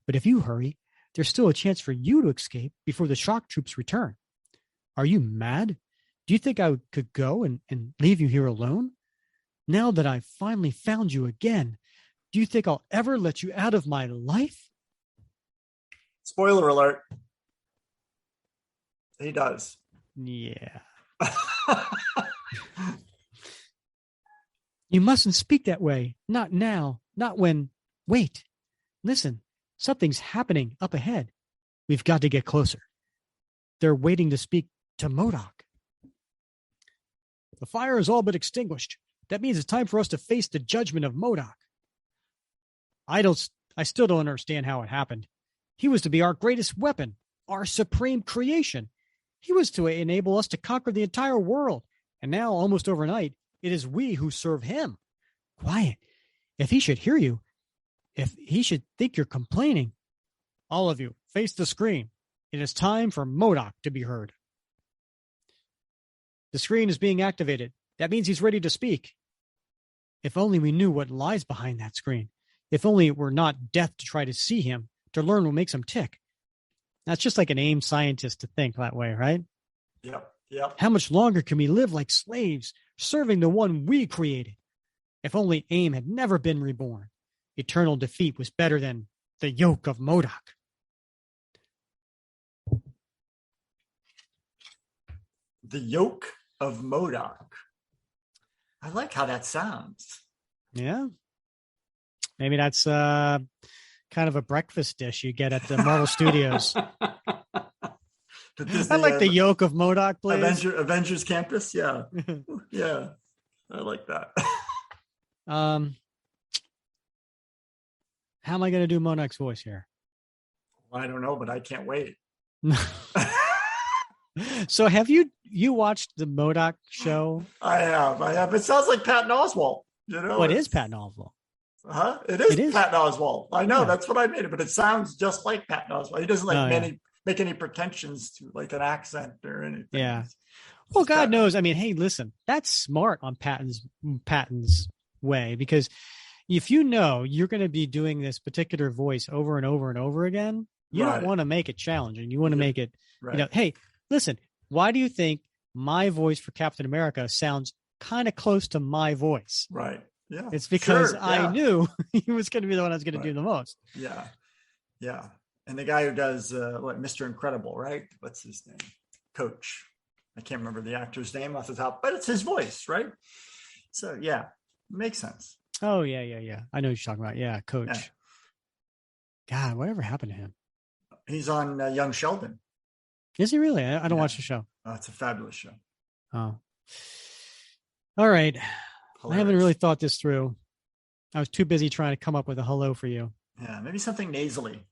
[SPEAKER 1] But if you hurry, there's still a chance for you to escape before the shock troops return. Are you mad? Do you think I could go and leave you here alone? Now that I've finally found you again, do you think I'll ever let you out of my life?
[SPEAKER 2] Spoiler alert. He does.
[SPEAKER 1] Yeah. You mustn't speak that way. Not now. Not when. Wait. Listen. Something's happening up ahead. We've got to get closer. They're waiting to speak to MODOK. The fire is all but extinguished. That means it's time for us to face the judgment of MODOK. I still don't understand how it happened. He was to be our greatest weapon, our supreme creation. He was to enable us to conquer the entire world. And now, almost overnight, it is we who serve him. Quiet. If he should hear you, if he should think you're complaining, all of you, face the screen. It is time for MODOK to be heard. The screen is being activated. That means he's ready to speak. If only we knew what lies behind that screen. If only it were not death to try to see him, to learn what makes him tick. That's just like an AIM scientist to think that way, right?
[SPEAKER 2] Yep.
[SPEAKER 1] How much longer can we live like slaves, serving the one we created? If only AIM had never been reborn. Eternal defeat was better than the yoke of MODOK.
[SPEAKER 2] The yoke of MODOK. I like how that sounds.
[SPEAKER 1] Yeah. Maybe that's kind of a breakfast dish you get at the Marvel Studios. I like the yoke of MODOK, please.
[SPEAKER 2] Avengers Campus, yeah. Yeah. I like that.
[SPEAKER 1] How am I going to do MODOK's voice here?
[SPEAKER 2] I don't know, but I can't wait.
[SPEAKER 1] So have you watched the MODOK show?
[SPEAKER 2] I have. It sounds like Patton Oswalt. You know,
[SPEAKER 1] what is Patton Oswalt?
[SPEAKER 2] Huh? It is Patton Oswalt. I know, that's what I made it, but it sounds just like Patton Oswalt. He doesn't make any pretensions to like an accent or anything.
[SPEAKER 1] Yeah. Well, God knows. I mean, hey, listen, that's smart on Patton's way, because if you know you're going to be doing this particular voice over and over and over again, You don't want to make it challenging. You want to make it, hey, listen, why do you think my voice for Captain America sounds kind of close to my voice?
[SPEAKER 2] Right. Yeah.
[SPEAKER 1] It's because I knew he was going to be the one I was going to do the most.
[SPEAKER 2] Yeah. Yeah. And the guy who does Mr. Incredible, right? What's his name? Coach. I can't remember the actor's name off the top, but it's his voice, right? So yeah, makes sense.
[SPEAKER 1] Oh yeah. I know what you're talking about. Yeah, Coach. Yeah. God, whatever happened to him?
[SPEAKER 2] He's on Young Sheldon.
[SPEAKER 1] Is he really? I don't watch the show.
[SPEAKER 2] Oh, it's a fabulous show.
[SPEAKER 1] Oh. All right. Hilarious. I haven't really thought this through. I was too busy trying to come up with a hello for you.
[SPEAKER 2] Yeah, maybe something nasally.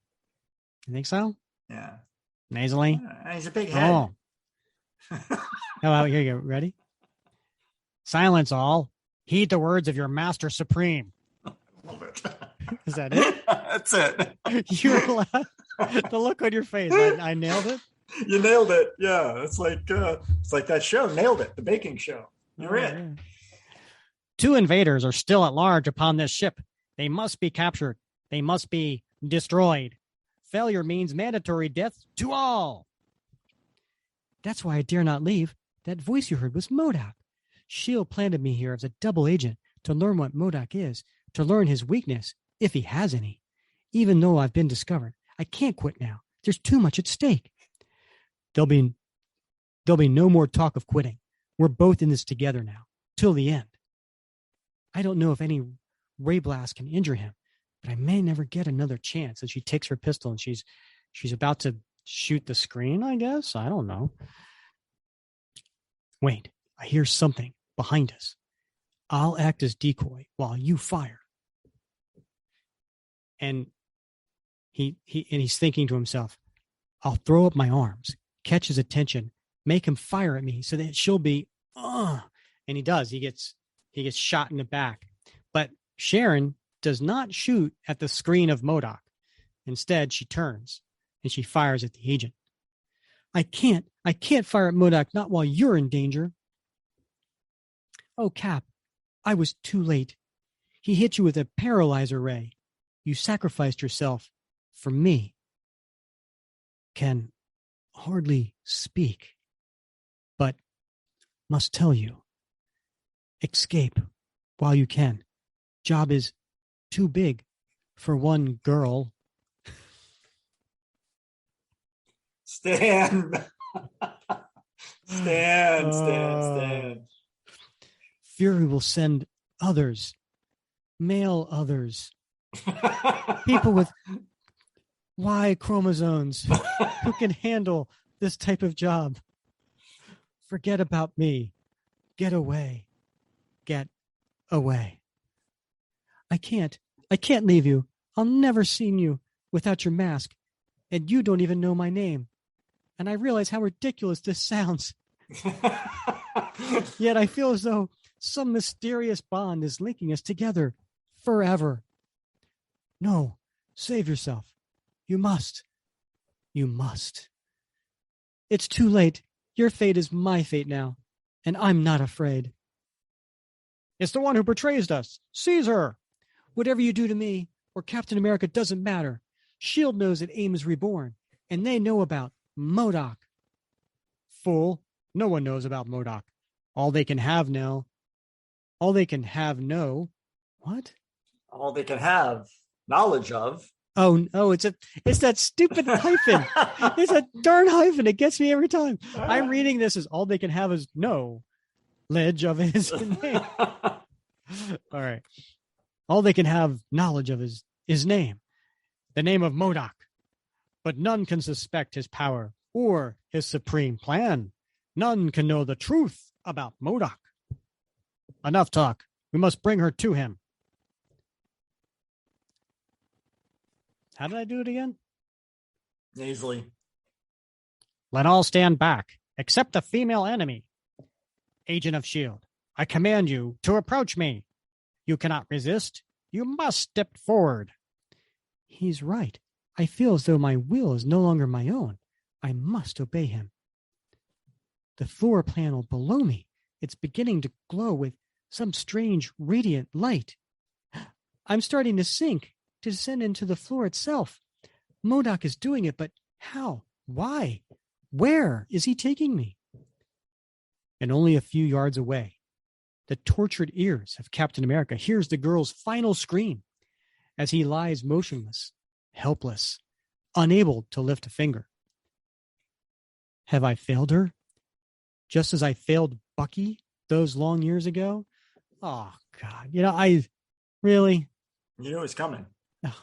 [SPEAKER 1] You think so?
[SPEAKER 2] Yeah.
[SPEAKER 1] Nasally?
[SPEAKER 2] Yeah, he's a big head.
[SPEAKER 1] Oh. Oh, here you go. Ready? Silence all. Heed the words of your master supreme.
[SPEAKER 2] I love it.
[SPEAKER 1] Is that it?
[SPEAKER 2] That's it.
[SPEAKER 1] You're allowed. The look on your face. I nailed it.
[SPEAKER 2] You nailed it. Yeah. It's like that show. Nailed it. The baking show. You're in.
[SPEAKER 1] Yeah. 2 invaders are still at large upon this ship. They must be captured. They must be destroyed. Failure means mandatory death to all. That's why I dare not leave. That voice you heard was MODOK. S.H.I.E.L.D. planted me here as a double agent to learn what MODOK is, to learn his weakness, if he has any. Even though I've been discovered, I can't quit now. There's too much at stake. There'll be no more talk of quitting. We're both in this together now, till the end. I don't know if any ray blast can injure him, but I may never get another chance. And she takes her pistol and she's about to shoot the screen, I guess. I don't know. Wait, I hear something behind us. I'll act as decoy while you fire. And he's thinking to himself, I'll throw up my arms, catch his attention, make him fire at me so that she'll be, and he does. He gets shot in the back. But Sharon does not shoot at the screen of MODOK. Instead, she turns and she fires at the agent. I can't fire at MODOK, not while you're in danger. Oh, Cap, I was too late. He hit you with a paralyzer ray. You sacrificed yourself for me. Can hardly speak, but must tell you. Escape while you can. Job is too big for one girl.
[SPEAKER 2] Stand. Stand.
[SPEAKER 1] Fury will send others, male others, people with Y chromosomes who can handle this type of job. Forget about me. Get away. Get away. I can't leave you. I'll never see you without your mask. And you don't even know my name. And I realize how ridiculous this sounds. Yet I feel as though some mysterious bond is linking us together forever. No, save yourself. You must. You must. It's too late. Your fate is my fate now, and I'm not afraid. It's the one who betrays us. Seize her. Whatever you do to me or Captain America doesn't matter. S.H.I.E.L.D. knows that AIM is reborn, and they know about MODOK. Fool, no one knows about MODOK. All they can have know. What?
[SPEAKER 2] All they can have knowledge of.
[SPEAKER 1] Oh, it's that stupid hyphen. It's a darn hyphen. It gets me every time. I'm reading this as all they can have is knowledge of his name. All right. All they can have knowledge of is his name, the name of MODOK. But none can suspect his power or his supreme plan. None can know the truth about MODOK. Enough talk. We must bring her to him. How did I do it again?
[SPEAKER 2] Nasally.
[SPEAKER 1] Let all stand back, except the female enemy. Agent of S.H.I.E.L.D., I command you to approach me. You cannot resist. You must step forward. He's right. I feel as though my will is no longer my own. I must obey him. The floor panel below me, it's beginning to glow with some strange radiant light. I'm starting to sink, to descend into the floor itself. MODOK is doing it, but how? Why? Where is he taking me? And only a few yards away, the tortured ears of Captain America hears the girl's final scream as he lies motionless, helpless, unable to lift a finger. Have I failed her? Just as I failed Bucky those long years ago? Oh, God. I really...
[SPEAKER 2] You knew it was coming.
[SPEAKER 1] Oh.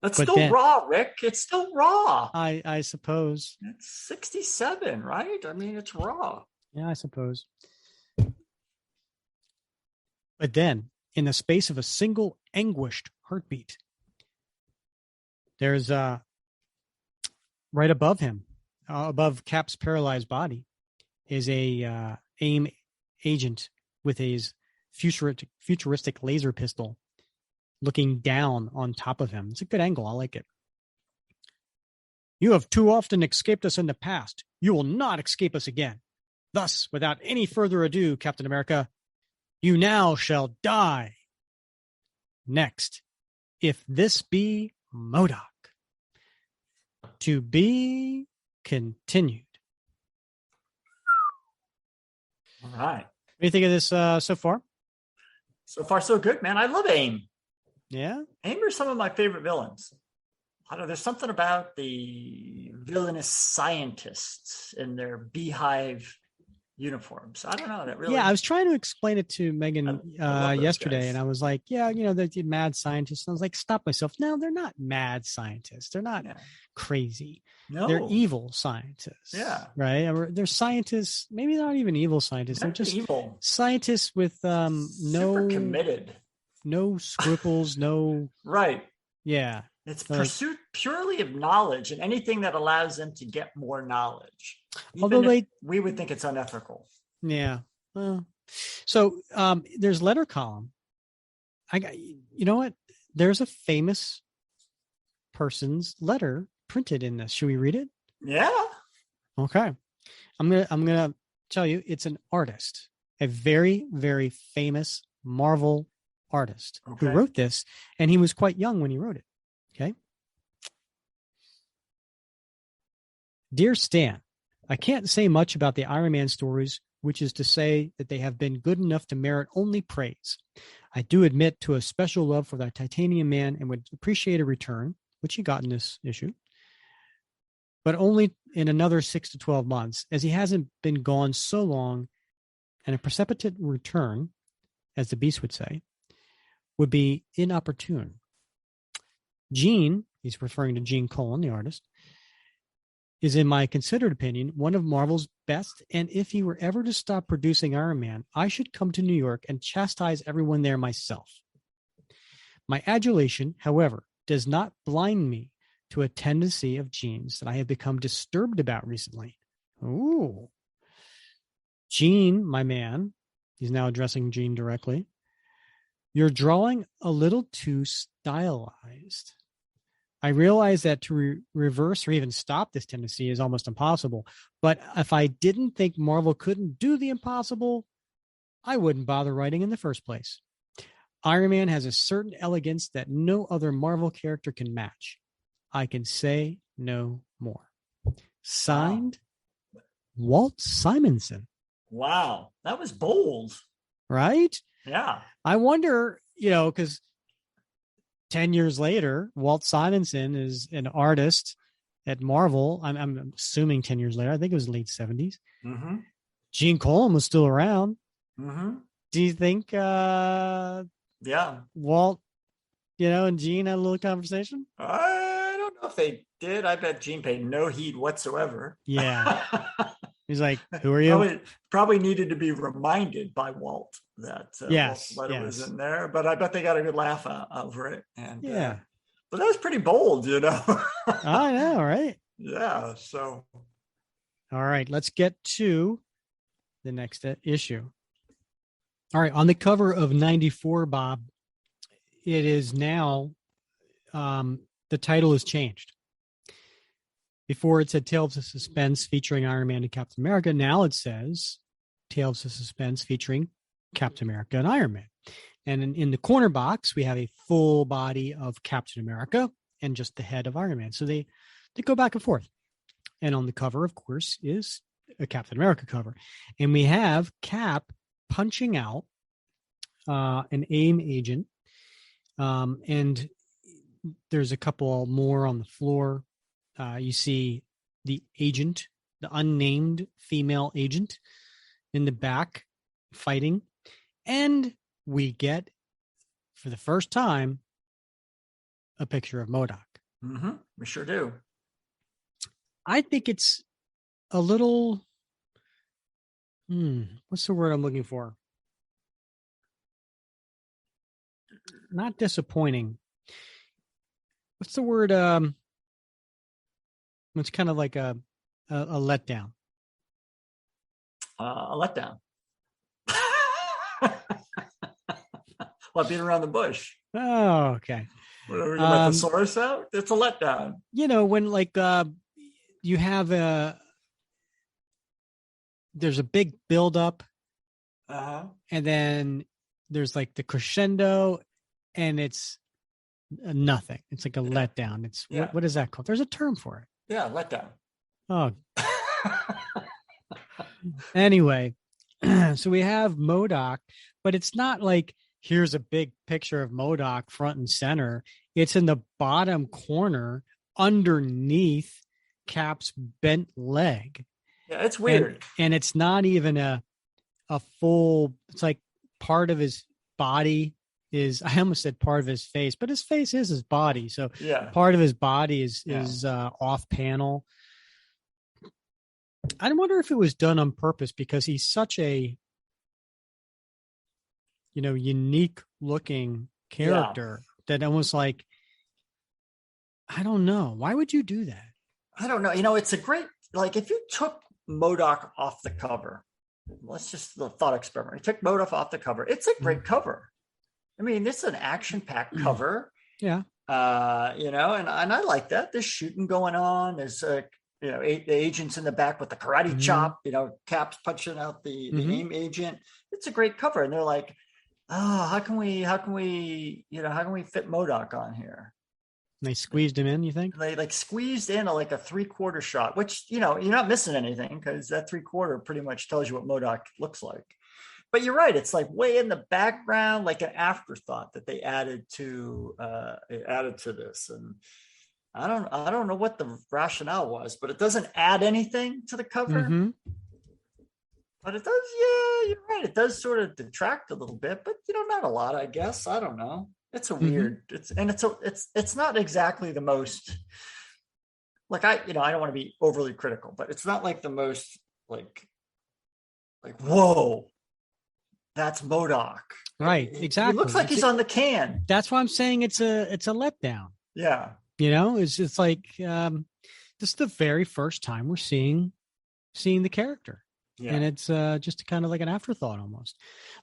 [SPEAKER 2] It's still raw, Rick. It's still raw.
[SPEAKER 1] I suppose.
[SPEAKER 2] It's 67, right? I mean, it's raw.
[SPEAKER 1] Yeah, I suppose. But then, in the space of a single anguished heartbeat, there's right above him, above Cap's paralyzed body, is a AIM agent with his futuristic laser pistol looking down on top of him. It's a good angle. I like it. You have too often escaped us in the past. You will not escape us again. Thus, without any further ado, Captain America, you now shall die. Next, if this be MODOK. To be continued.
[SPEAKER 2] All right.
[SPEAKER 1] What do you think of this so far?
[SPEAKER 2] So far, so good, man. I love AIM.
[SPEAKER 1] Yeah?
[SPEAKER 2] AIM are some of my favorite villains. I don't know. There's something about the villainous scientists in their beehive uniforms. I don't know. That really.
[SPEAKER 1] Yeah, I was trying to explain it to Megan yesterday, guys. And I was like, yeah, they're mad scientists. And I was like, stop myself. No, they're not mad scientists. They're not crazy. No. They're evil scientists.
[SPEAKER 2] Yeah.
[SPEAKER 1] Right? They're scientists. Maybe not even evil scientists. They're just evil scientists with
[SPEAKER 2] super committed.
[SPEAKER 1] No scruples, no.
[SPEAKER 2] Right.
[SPEAKER 1] Yeah.
[SPEAKER 2] It's pursuit purely of knowledge and anything that allows them to get more knowledge. Although we would think it's unethical.
[SPEAKER 1] Yeah. So there's letter column. You know what? There's a famous person's letter printed in this. Should we read it?
[SPEAKER 2] Yeah.
[SPEAKER 1] Okay. I'm gonna tell you, it's an artist, a very, very famous Marvel artist who wrote this, and he was quite young when he wrote it. Okay. Dear Stan, I can't say much about the Iron Man stories, which is to say that they have been good enough to merit only praise. I do admit to a special love for the Titanium Man and would appreciate a return, which he got in this issue, but only in another 6 to 12 months, as he hasn't been gone so long, and a precipitate return, as the Beast would say, would be inopportune. Gene, he's referring to Gene Colan, the artist, is, in my considered opinion, one of Marvel's best, and if he were ever to stop producing Iron Man, I should come to New York and chastise everyone there myself. My adulation, however, does not blind me to a tendency of Gene's that I have become disturbed about recently. Ooh. Gene, my man, he's now addressing Gene directly. You're drawing a little too stylized. I realize that to reverse or even stop this tendency is almost impossible. But if I didn't think Marvel couldn't do the impossible, I wouldn't bother writing in the first place. Iron Man has a certain elegance that no other Marvel character can match. I can say no more. Signed, Walt Simonson.
[SPEAKER 2] Wow, that was bold.
[SPEAKER 1] Right?
[SPEAKER 2] Yeah.
[SPEAKER 1] I wonder, because 10 years later, Walt Simonson is an artist at Marvel. I'm assuming 10 years later. I think it was late 70s.
[SPEAKER 2] Mm-hmm.
[SPEAKER 1] Gene Colan was still around.
[SPEAKER 2] Mm-hmm.
[SPEAKER 1] Do you think Walt, and Gene had a little conversation?
[SPEAKER 2] I don't know if they did. I bet Gene paid no heed whatsoever.
[SPEAKER 1] Yeah. He's like, who are you?
[SPEAKER 2] Probably needed to be reminded by Walt that Walt's letter was in there, but I bet they got a good laugh over it. And but that was pretty bold,
[SPEAKER 1] I know, right?
[SPEAKER 2] Yeah. So,
[SPEAKER 1] all right, let's get to the next issue. All right, on the cover of 94, Bob, it is now the title has changed. Before it said Tales of Suspense featuring Iron Man and Captain America. Now it says Tales of Suspense featuring Captain America and Iron Man. And in the corner box, we have a full body of Captain America and just the head of Iron Man. So they go back and forth. And on the cover, of course, is a Captain America cover. And we have Cap punching out an AIM agent. And there's a couple more on the floor. You see the agent, the unnamed female agent in the back fighting. And we get, for the first time, a picture of MODOK.
[SPEAKER 2] Mm-hmm. We sure do.
[SPEAKER 1] I think it's a little, what's the word I'm looking for? Not disappointing. What's the word? It's kind of like a letdown.
[SPEAKER 2] A letdown. Well, being around the bush.
[SPEAKER 1] Oh, okay.
[SPEAKER 2] Whatever we get my thesaurus out, it's a letdown.
[SPEAKER 1] You know, when like you have there's a big buildup, and then there's like the crescendo, and it's nothing. It's like a letdown. It's what is that called? There's a term for it.
[SPEAKER 2] Yeah, letdown.
[SPEAKER 1] Oh. Anyway, so we have MODOK, but it's not like here's a big picture of MODOK front and center. It's in the bottom corner underneath Cap's bent leg.
[SPEAKER 2] Yeah, it's weird.
[SPEAKER 1] And it's not even a full, it's like part of his body is, I almost said part of his face, but his face is his body. So part of his body is off panel. I wonder if it was done on purpose because he's such a, unique looking character that almost like, I don't know. Why would you do that?
[SPEAKER 2] I don't know. It's a great, like if you took MODOK off the cover, let's just the thought experiment. You took MODOK off the cover. It's a great cover. I mean, it's an action-packed cover.
[SPEAKER 1] Yeah.
[SPEAKER 2] And I like that. There's shooting going on. There's the agents in the back with the karate chop, Cap's punching out the AIM agent. It's a great cover. And they're like, oh, how can we fit MODOK on here?
[SPEAKER 1] And they squeezed him in, you think?
[SPEAKER 2] They like squeezed in a 3/4 shot, which, you're not missing anything because that 3/4 pretty much tells you what MODOK looks like. But you're right. It's like way in the background, like an afterthought that they added to this. And I don't know what the rationale was, but it doesn't add anything to the cover. Mm-hmm. But it does, you're right. It does sort of detract a little bit, but not a lot, I guess. I don't know. It's a weird. It's not exactly the most. Like I don't want to be overly critical, but it's not like the most like whoa, that's MODOK.
[SPEAKER 1] Right, exactly.
[SPEAKER 2] It looks like he's on the can.
[SPEAKER 1] That's why I'm saying it's a letdown.
[SPEAKER 2] Yeah.
[SPEAKER 1] It's like this is the very first time we're seeing the character. Yeah. And it's just kind of like an afterthought almost.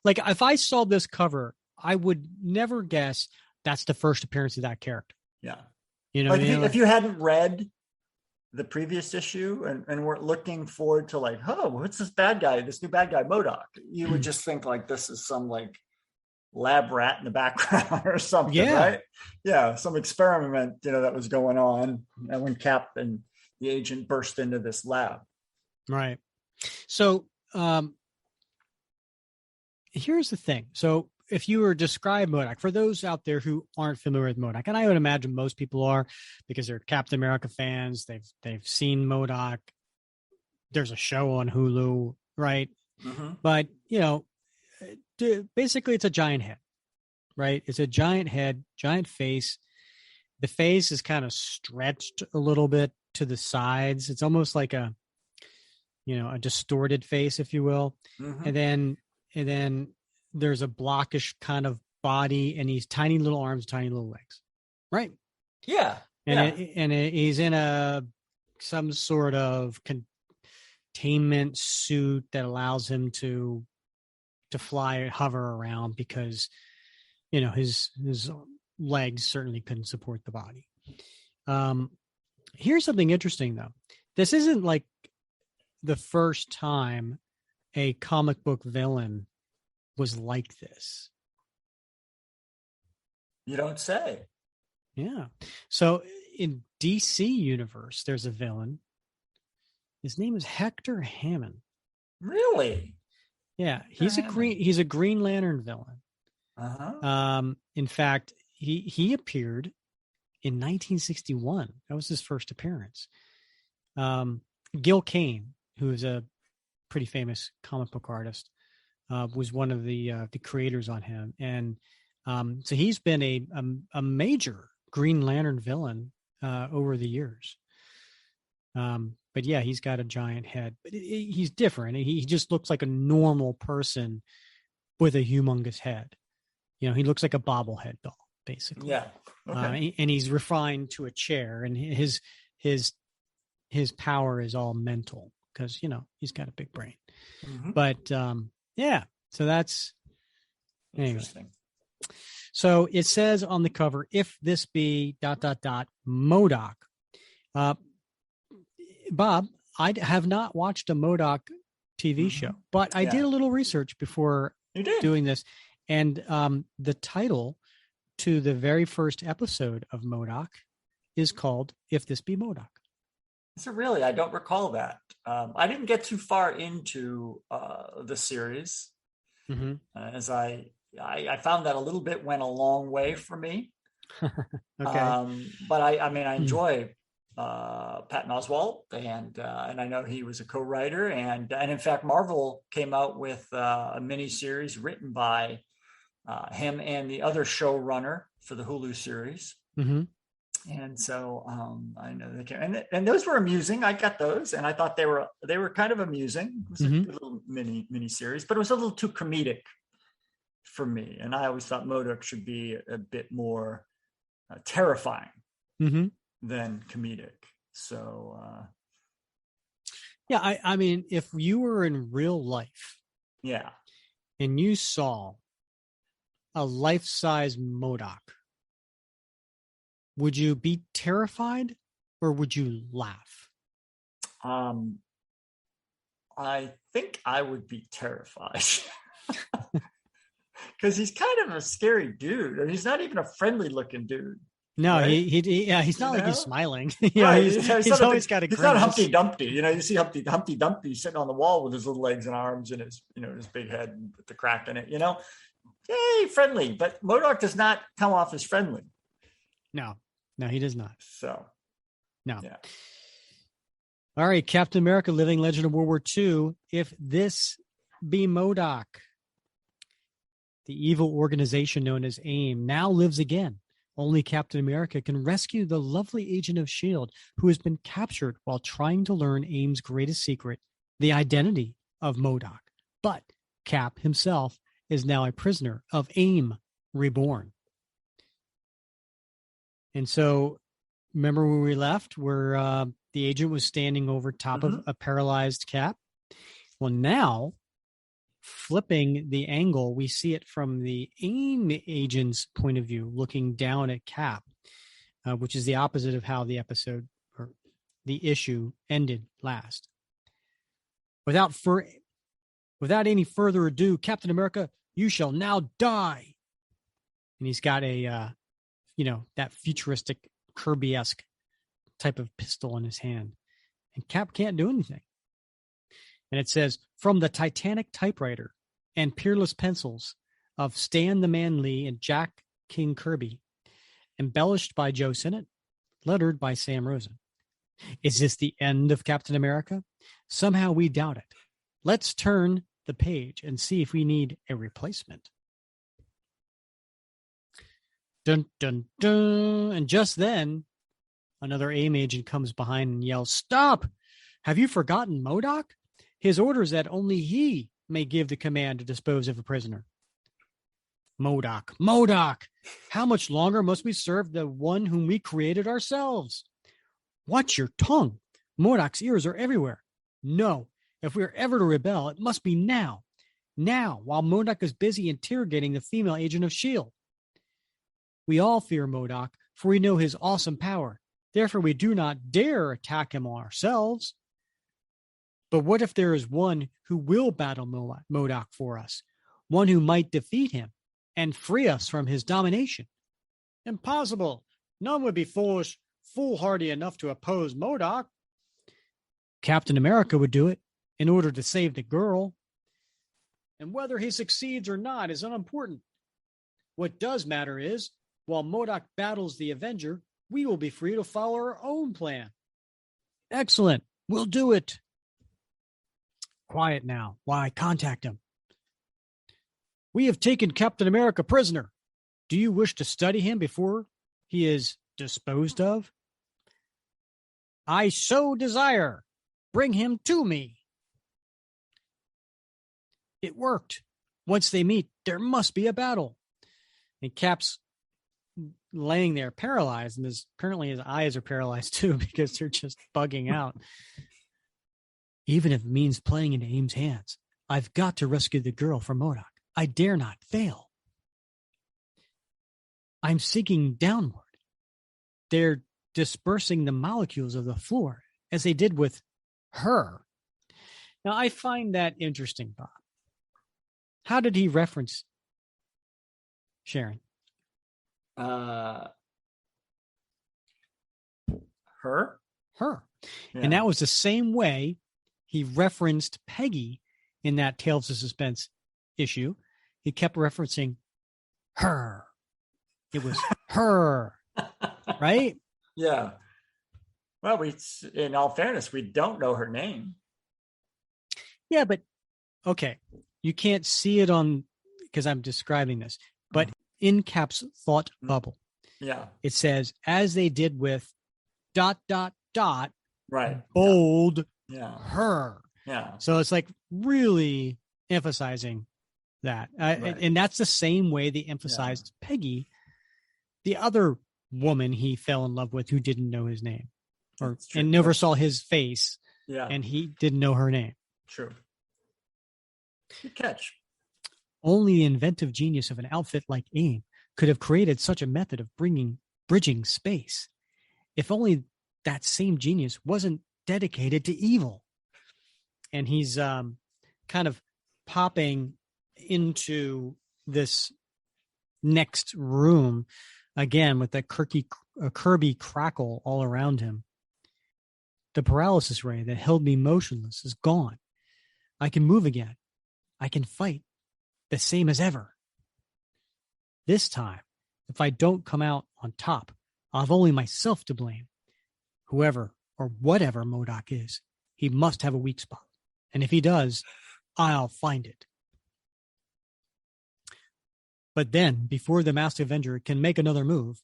[SPEAKER 1] Like if I saw this cover, I would never guess that's the first appearance of that character.
[SPEAKER 2] Yeah.
[SPEAKER 1] If
[SPEAKER 2] you hadn't read the previous issue and weren't looking forward to like, oh, what's this new bad guy, MODOK? You would just think like this is some like lab rat in the background or something, right? Yeah, some experiment, that was going on when Cap and the agent burst into this lab.
[SPEAKER 1] Right. So here's the thing. So if you were to describe MODOK, for those out there who aren't familiar with MODOK, and I would imagine most people are because they're Captain America fans, they've seen MODOK. There's a show on Hulu, right? Mm-hmm. But basically it's a giant head, right? It's a giant head, giant face. The face is kind of stretched a little bit to the sides. It's almost like a distorted face, if you will. Mm-hmm. And then there's a blockish kind of body and he's tiny little arms, tiny little legs. Right.
[SPEAKER 2] Yeah.
[SPEAKER 1] And he's in some sort of containment suit that allows him to fly, hover around because, his legs certainly couldn't support the body. Here's something interesting though. This isn't like the first time a comic book villain was like this.
[SPEAKER 2] You don't say.
[SPEAKER 1] Yeah. So in DC universe, there's a villain. His name is Hector Hammond.
[SPEAKER 2] Really?
[SPEAKER 1] Yeah, he's a Green Lantern villain. In fact, he appeared in 1961. That was his first appearance. Gil Kane, who is a pretty famous comic book artist, was one of the creators on him, and so he's been a major Green Lantern villain over the years. But yeah, he's got a giant head, but he's different. He just looks like a normal person with a humongous head. You know, he looks like a bobblehead doll, basically.
[SPEAKER 2] Yeah. Okay.
[SPEAKER 1] And he's refined to a chair, and his power is all mental because, you know, he's got a big brain. Mm-hmm. But yeah, so that's interesting. Anyway. So it says on the cover, if this be ... MODOK. Bob, I have not watched a MODOK TV show, but I did a little research before doing this. And the title to the very first episode of MODOK is called If This Be MODOK.
[SPEAKER 2] Is it really? I don't recall that. I didn't get too far into the series, as I found that a little bit went a long way for me. Okay. But I enjoy Patton Oswalt, and I know he was a co-writer, and in fact, Marvel came out with a mini series written by him and the other showrunner for the Hulu series. Mm-hmm. And so I know they came, and those were amusing. I got those, and I thought they were kind of amusing. It was a little mini series, but it was a little too comedic for me. And I always thought MODOK should be a bit more terrifying than comedic. So
[SPEAKER 1] yeah, I mean, if you were in real life, and you saw a life-size MODOK, would you be terrified or would you laugh?
[SPEAKER 2] I think I would be terrified because he's kind of a scary dude, and he's not even a friendly-looking dude.
[SPEAKER 1] No, right? He's not like he's smiling. He's always got a grin.
[SPEAKER 2] He's not Humpty Dumpty. You know, you see Humpty Dumpty sitting on the wall with his little legs and arms and his, his big head with the crack in it. Yay, friendly. But MODOK does not come off as friendly.
[SPEAKER 1] No, he does not.
[SPEAKER 2] So,
[SPEAKER 1] no. Yeah. All right, Captain America, Living Legend of World War II. If this be MODOK, the evil organization known as AIM now lives again. Only Captain America can rescue the lovely agent of S.H.I.E.L.D. who has been captured while trying to learn AIM's greatest secret, the identity of MODOK. But Cap himself is now a prisoner of AIM Reborn. And so, remember where we left, where the agent was standing over top of a paralyzed Cap? Well, now, flipping the angle, we see it from the AIM agent's point of view, looking down at Cap, which is the opposite of how the episode or the issue ended last. Without any further ado, Captain America, you shall now die. And he's got a, that futuristic Kirby-esque type of pistol in his hand. And Cap can't do anything. And it says, from the Titanic typewriter and peerless pencils of Stan the Man Lee and Jack King Kirby, embellished by Joe Sinnott, lettered by Sam Rosen. Is this the end of Captain America? Somehow we doubt it. Let's turn the page and see if we need a replacement. Dun, dun, dun. And just then, another AIM agent comes behind and yells, "Stop! Have you forgotten MODOK? His orders that only he may give the command to dispose of a prisoner." MODOK, how much longer must we serve the one whom we created ourselves? Watch your tongue. MODOK's ears are everywhere. No, if we are ever to rebel, it must be now. Now, while MODOK is busy interrogating the female agent of S.H.I.E.L.D. We all fear MODOK, for we know his awesome power. Therefore, we do not dare attack him ourselves. But what if there is one who will battle MODOK for us? One who might defeat him and free us from his domination? Impossible. None would be foolhardy enough to oppose MODOK. Captain America would do it in order to save the girl. And whether he succeeds or not is unimportant. What does matter is, while MODOK battles the Avenger, we will be free to follow our own plan. Excellent. We'll do it. Quiet now while I contact him. We have taken Captain America prisoner. Do you wish to study him before he is disposed of? I so desire. Bring him to me. It worked. Once they meet, there must be a battle. And Cap's laying there paralyzed, and apparently his eyes are paralyzed too because they're just bugging out. Even if it means playing into AIM's hands, I've got to rescue the girl from MODOK. I dare not fail. I'm sinking downward. They're dispersing the molecules of the floor as they did with her. Now, I find that interesting, Bob. How did he reference Sharon?
[SPEAKER 2] Her?
[SPEAKER 1] Her.
[SPEAKER 2] Yeah.
[SPEAKER 1] And that was the same way he referenced Peggy in that Tales of Suspense issue. He kept referencing her. It was her, right?
[SPEAKER 2] Yeah. Well, in all fairness, we don't know her name.
[SPEAKER 1] Yeah, but okay. You can't see it because I'm describing this, but in Cap's thought bubble,
[SPEAKER 2] yeah,
[SPEAKER 1] it says, as they did with ...
[SPEAKER 2] right,
[SPEAKER 1] bold,
[SPEAKER 2] her. Yeah.
[SPEAKER 1] So it's like really emphasizing that.
[SPEAKER 2] Right.
[SPEAKER 1] And that's the same way they emphasized Peggy, the other woman he fell in love with who didn't know his name and never saw his face.
[SPEAKER 2] Yeah.
[SPEAKER 1] And he didn't know her name.
[SPEAKER 2] True. Good catch.
[SPEAKER 1] Only the inventive genius of an outfit like AIM could have created such a method of bridging space. If only that same genius wasn't dedicated to evil. And he's kind of popping into this next room again with that Kirby crackle all around him. The paralysis ray that held me motionless is gone. I can move again. I can fight the same as ever. This time, if I don't come out on top, I'll have only myself to blame. Whoever or whatever MODOK is, he must have a weak spot. And if he does, I'll find it. But then, before the Masked Avenger can make another move,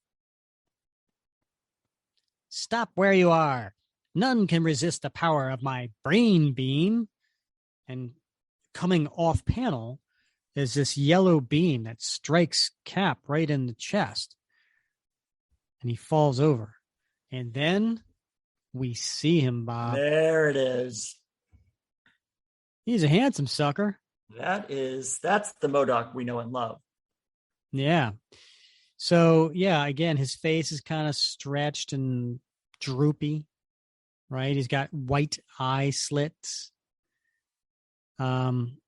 [SPEAKER 1] stop where you are. None can resist the power of my brain beam. And coming off panel is this yellow beam that strikes Cap right in the chest. And he falls over. And then we see him, Bob.
[SPEAKER 2] There it is.
[SPEAKER 1] He's a handsome sucker.
[SPEAKER 2] That's the MODOK we know and love.
[SPEAKER 1] Yeah. So, yeah, again, his face is kind of stretched and droopy, right? He's got white eye slits. And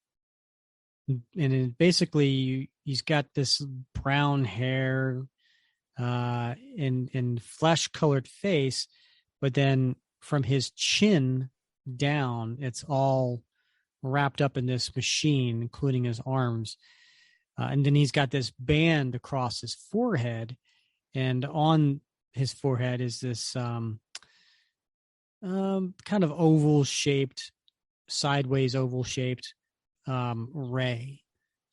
[SPEAKER 1] basically, he's got this brown hair and flesh-colored face, but then from his chin down, it's all wrapped up in this machine, including his arms. And then he's got this band across his forehead, and on his forehead is this kind of oval-shaped, sideways oval-shaped ray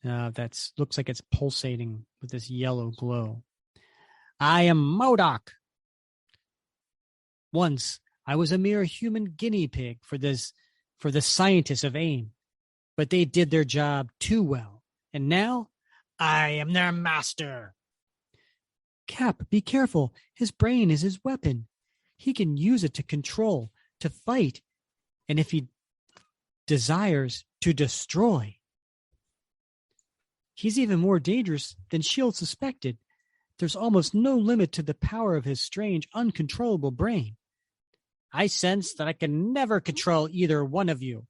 [SPEAKER 1] that looks like it's pulsating with this yellow glow. I am MODOK. Once I was a mere human guinea pig for the scientists of AIM, but they did their job too well, and now I am their master. Cap, be careful. His brain is his weapon. He can use it to control, to fight, and if he desires, to destroy. He's even more dangerous than S.H.I.E.L.D. suspected. There's almost no limit to the power of his strange, uncontrollable brain. I sense that I can never control either one of you,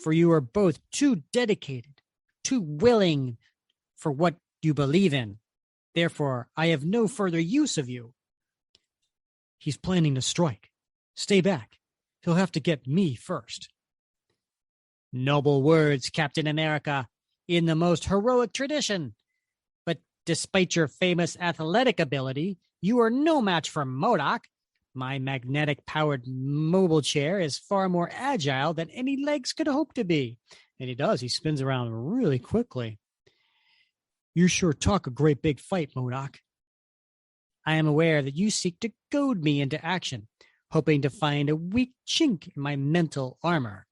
[SPEAKER 1] for you are both too dedicated, too willing for what you believe in. Therefore, I have no further use of you. He's planning to strike. Stay back. He'll have to get me first. Noble words, Captain America, in the most heroic tradition. But despite your famous athletic ability, you are no match for MODOK. My magnetic-powered mobile chair is far more agile than any legs could hope to be. And he does. He spins around really quickly. You sure talk a great big fight, MODOK. I am aware that you seek to goad me into action, hoping to find a weak chink in my mental armor.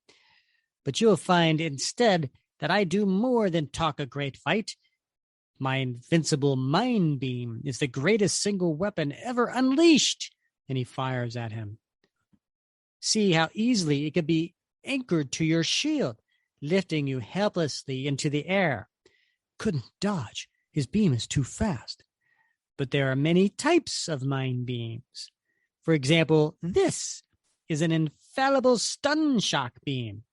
[SPEAKER 1] But you'll find instead that I do more than talk a great fight. My invincible mind beam is the greatest single weapon ever unleashed. And he fires at him. See how easily it could be anchored to your shield, lifting you helplessly into the air. Couldn't dodge. His beam is too fast. But there are many types of mind beams. For example, this is an infallible stun shock beam.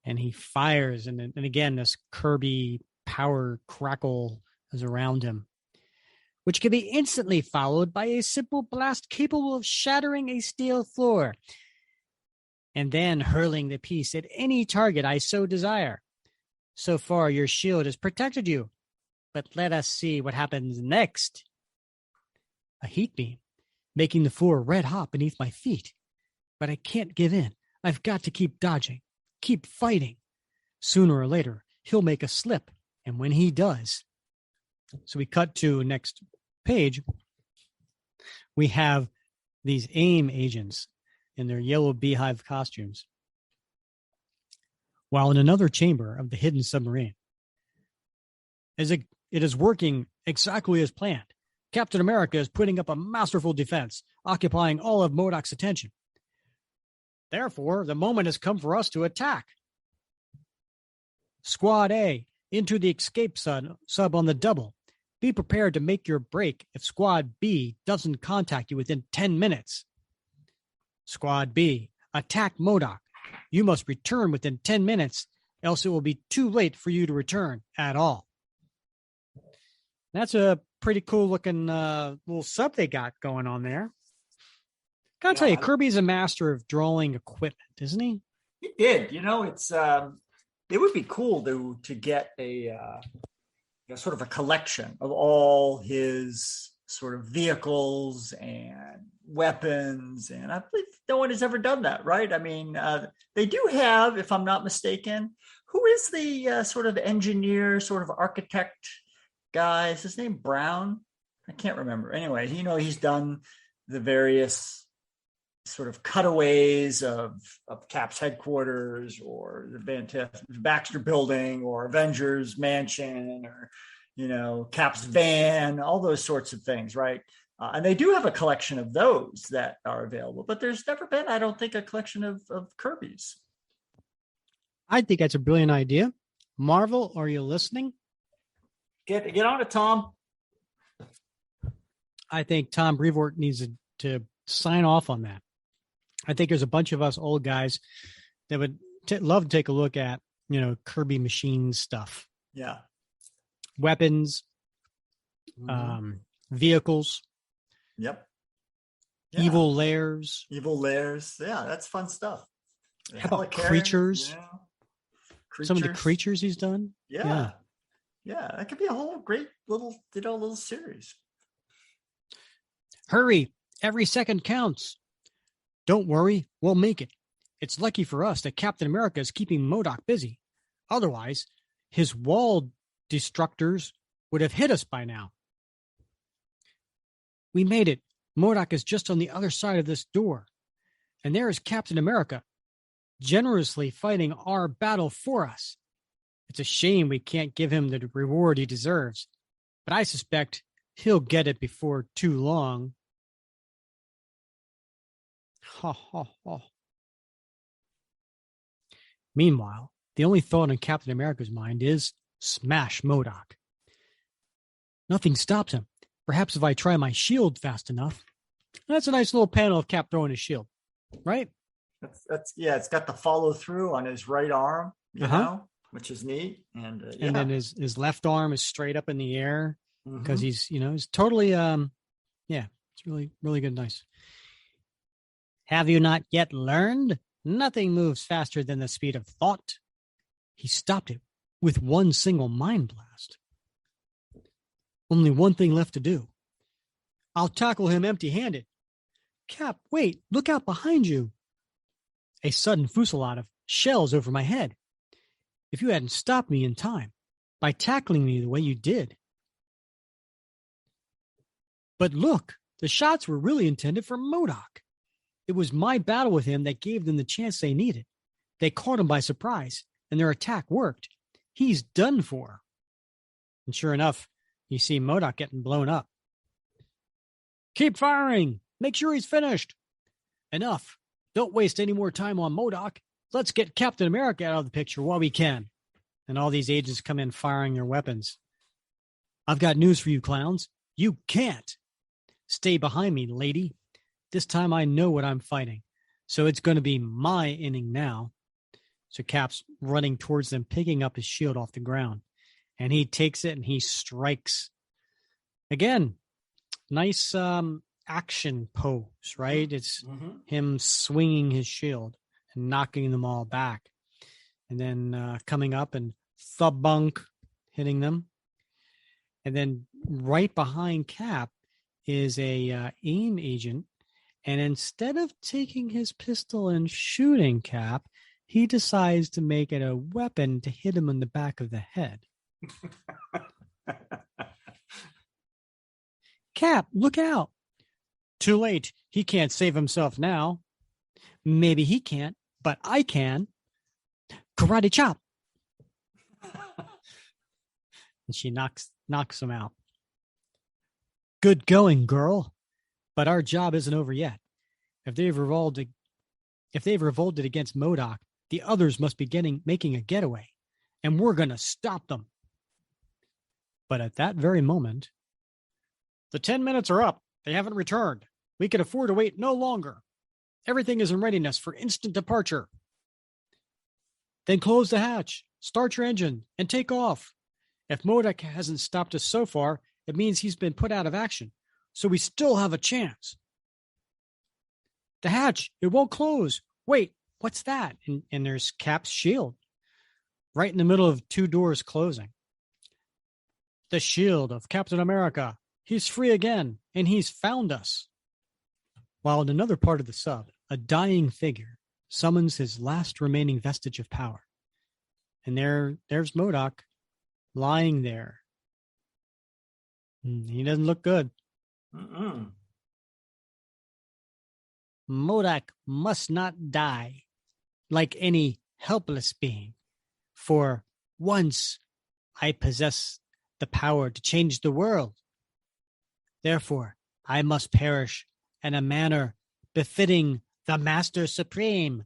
[SPEAKER 1] And he fires, and again, this Kirby power crackle is around him, which can be instantly followed by a simple blast capable of shattering a steel floor and then hurling the piece at any target I so desire. So far, your shield has protected you, but let us see what happens next. A heat beam, making the floor red hot beneath my feet. But I can't give in. I've got to keep dodging, keep fighting. Sooner or later, he'll make a slip, and when he does... So we cut to next page. We have these AIM agents in their yellow beehive costumes, while in another chamber of the hidden submarine. As it is working exactly as planned, Captain America is putting up a masterful defense, occupying all of MODOK's attention. Therefore, the moment has come for us to attack. Squad A, into the escape sub on the double. Be prepared to make your break if Squad B doesn't contact you within 10 minutes. Squad B, attack MODOK. You must return within 10 minutes, else it will be too late for you to return at all. That's a pretty cool looking little sub they got going on there. Gotta tell you, Kirby's a master of drawing equipment, isn't he?
[SPEAKER 2] He did. You know, it's it would be cool to get a sort of a collection of all his sort of vehicles and weapons, and I believe no one has ever done that, right? I mean, they do have, if I'm not mistaken, who is the sort of engineer, sort of architect guy? Is his name Brown? I can't remember. Anyway, you know, he's done the various sort of cutaways of Cap's headquarters, or the Baxter Building, or Avengers Mansion, or, you know, Cap's van, all those sorts of things, right? And they do have a collection of those that are available, but there's never been, I don't think, a collection of Kirby's.
[SPEAKER 1] I think that's a brilliant idea. Marvel, are you listening?
[SPEAKER 2] Get on it, Tom.
[SPEAKER 1] I think Tom Brevoort needs to sign off on that. I think there's a bunch of us old guys that would love to take a look at, you know, Kirby machine stuff.
[SPEAKER 2] Yeah.
[SPEAKER 1] Weapons, vehicles.
[SPEAKER 2] Yep.
[SPEAKER 1] Yeah. Evil lairs.
[SPEAKER 2] Yeah, that's fun stuff.
[SPEAKER 1] How about creatures?
[SPEAKER 2] Yeah.
[SPEAKER 1] Some of the creatures he's done.
[SPEAKER 2] Yeah. That could be a whole great little series.
[SPEAKER 1] Hurry. Every second counts. Don't worry, we'll make it. It's lucky for us that Captain America is keeping MODOK busy. Otherwise, his wall destructors would have hit us by now. We made it. MODOK is just on the other side of this door. And there is Captain America, generously fighting our battle for us. It's a shame we can't give him the reward he deserves, but I suspect he'll get it before too long. Ha, ha, ha. Meanwhile, the only thought on Captain America's mind is smash MODOK. Nothing stops him. Perhaps if I try my shield fast enough. That's a nice little panel of Cap throwing his shield, right?
[SPEAKER 2] That's it's got the follow through on his right arm, you know, which is neat. And
[SPEAKER 1] then his left arm is straight up in the air. because he's totally, it's really, really good. Nice. Have you not yet learned? Nothing moves faster than the speed of thought. He stopped it with one single mind blast. Only one thing left to do. I'll tackle him empty-handed. Cap, wait, look out behind you. A sudden fusillade of shells over my head. If you hadn't stopped me in time by tackling me the way you did. But look, the shots were really intended for MODOK. It was my battle with him that gave them the chance they needed. They caught him by surprise, and their attack worked. He's done for. And sure enough, you see MODOK getting blown up. Keep firing. Make sure he's finished. Enough. Don't waste any more time on MODOK. Let's get Captain America out of the picture while we can. And all these agents come in firing their weapons. I've got news for you, clowns. You can't. Stay behind me, lady. This time I know what I'm fighting. So it's going to be my inning now. So Cap's running towards them, picking up his shield off the ground. And he takes it and he strikes. Again, nice action pose, right? It's him swinging his shield and knocking them all back. And then coming up and thubunk, hitting them. And then right behind Cap is a AIM agent. And instead of taking his pistol and shooting Cap, he decides to make it a weapon to hit him in the back of the head. Cap, look out. Too late. He can't save himself now. Maybe he can't, but I can. Karate chop. And she knocks him out. Good going, girl. But our job isn't over yet. If they've revolted against MODOK, the others must be making a getaway, and we're going to stop them. But at that very moment, the 10 minutes are up. They haven't returned. We can afford to wait no longer. Everything is in readiness for instant departure. Then close the hatch, start your engine, and take off. If MODOK hasn't stopped us so far, it means he's been put out of action. So we still have a chance. The hatch, it won't close. Wait, what's that? And there's Cap's shield right in the middle of two doors closing. The shield of Captain America. He's free again, and he's found us. While in another part of the sub, a dying figure summons his last remaining vestige of power. And there's MODOK lying there. He doesn't look good. MODOK must not die like any helpless being, for once I possess the power to change the world. Therefore, I must perish in a manner befitting the Master Supreme.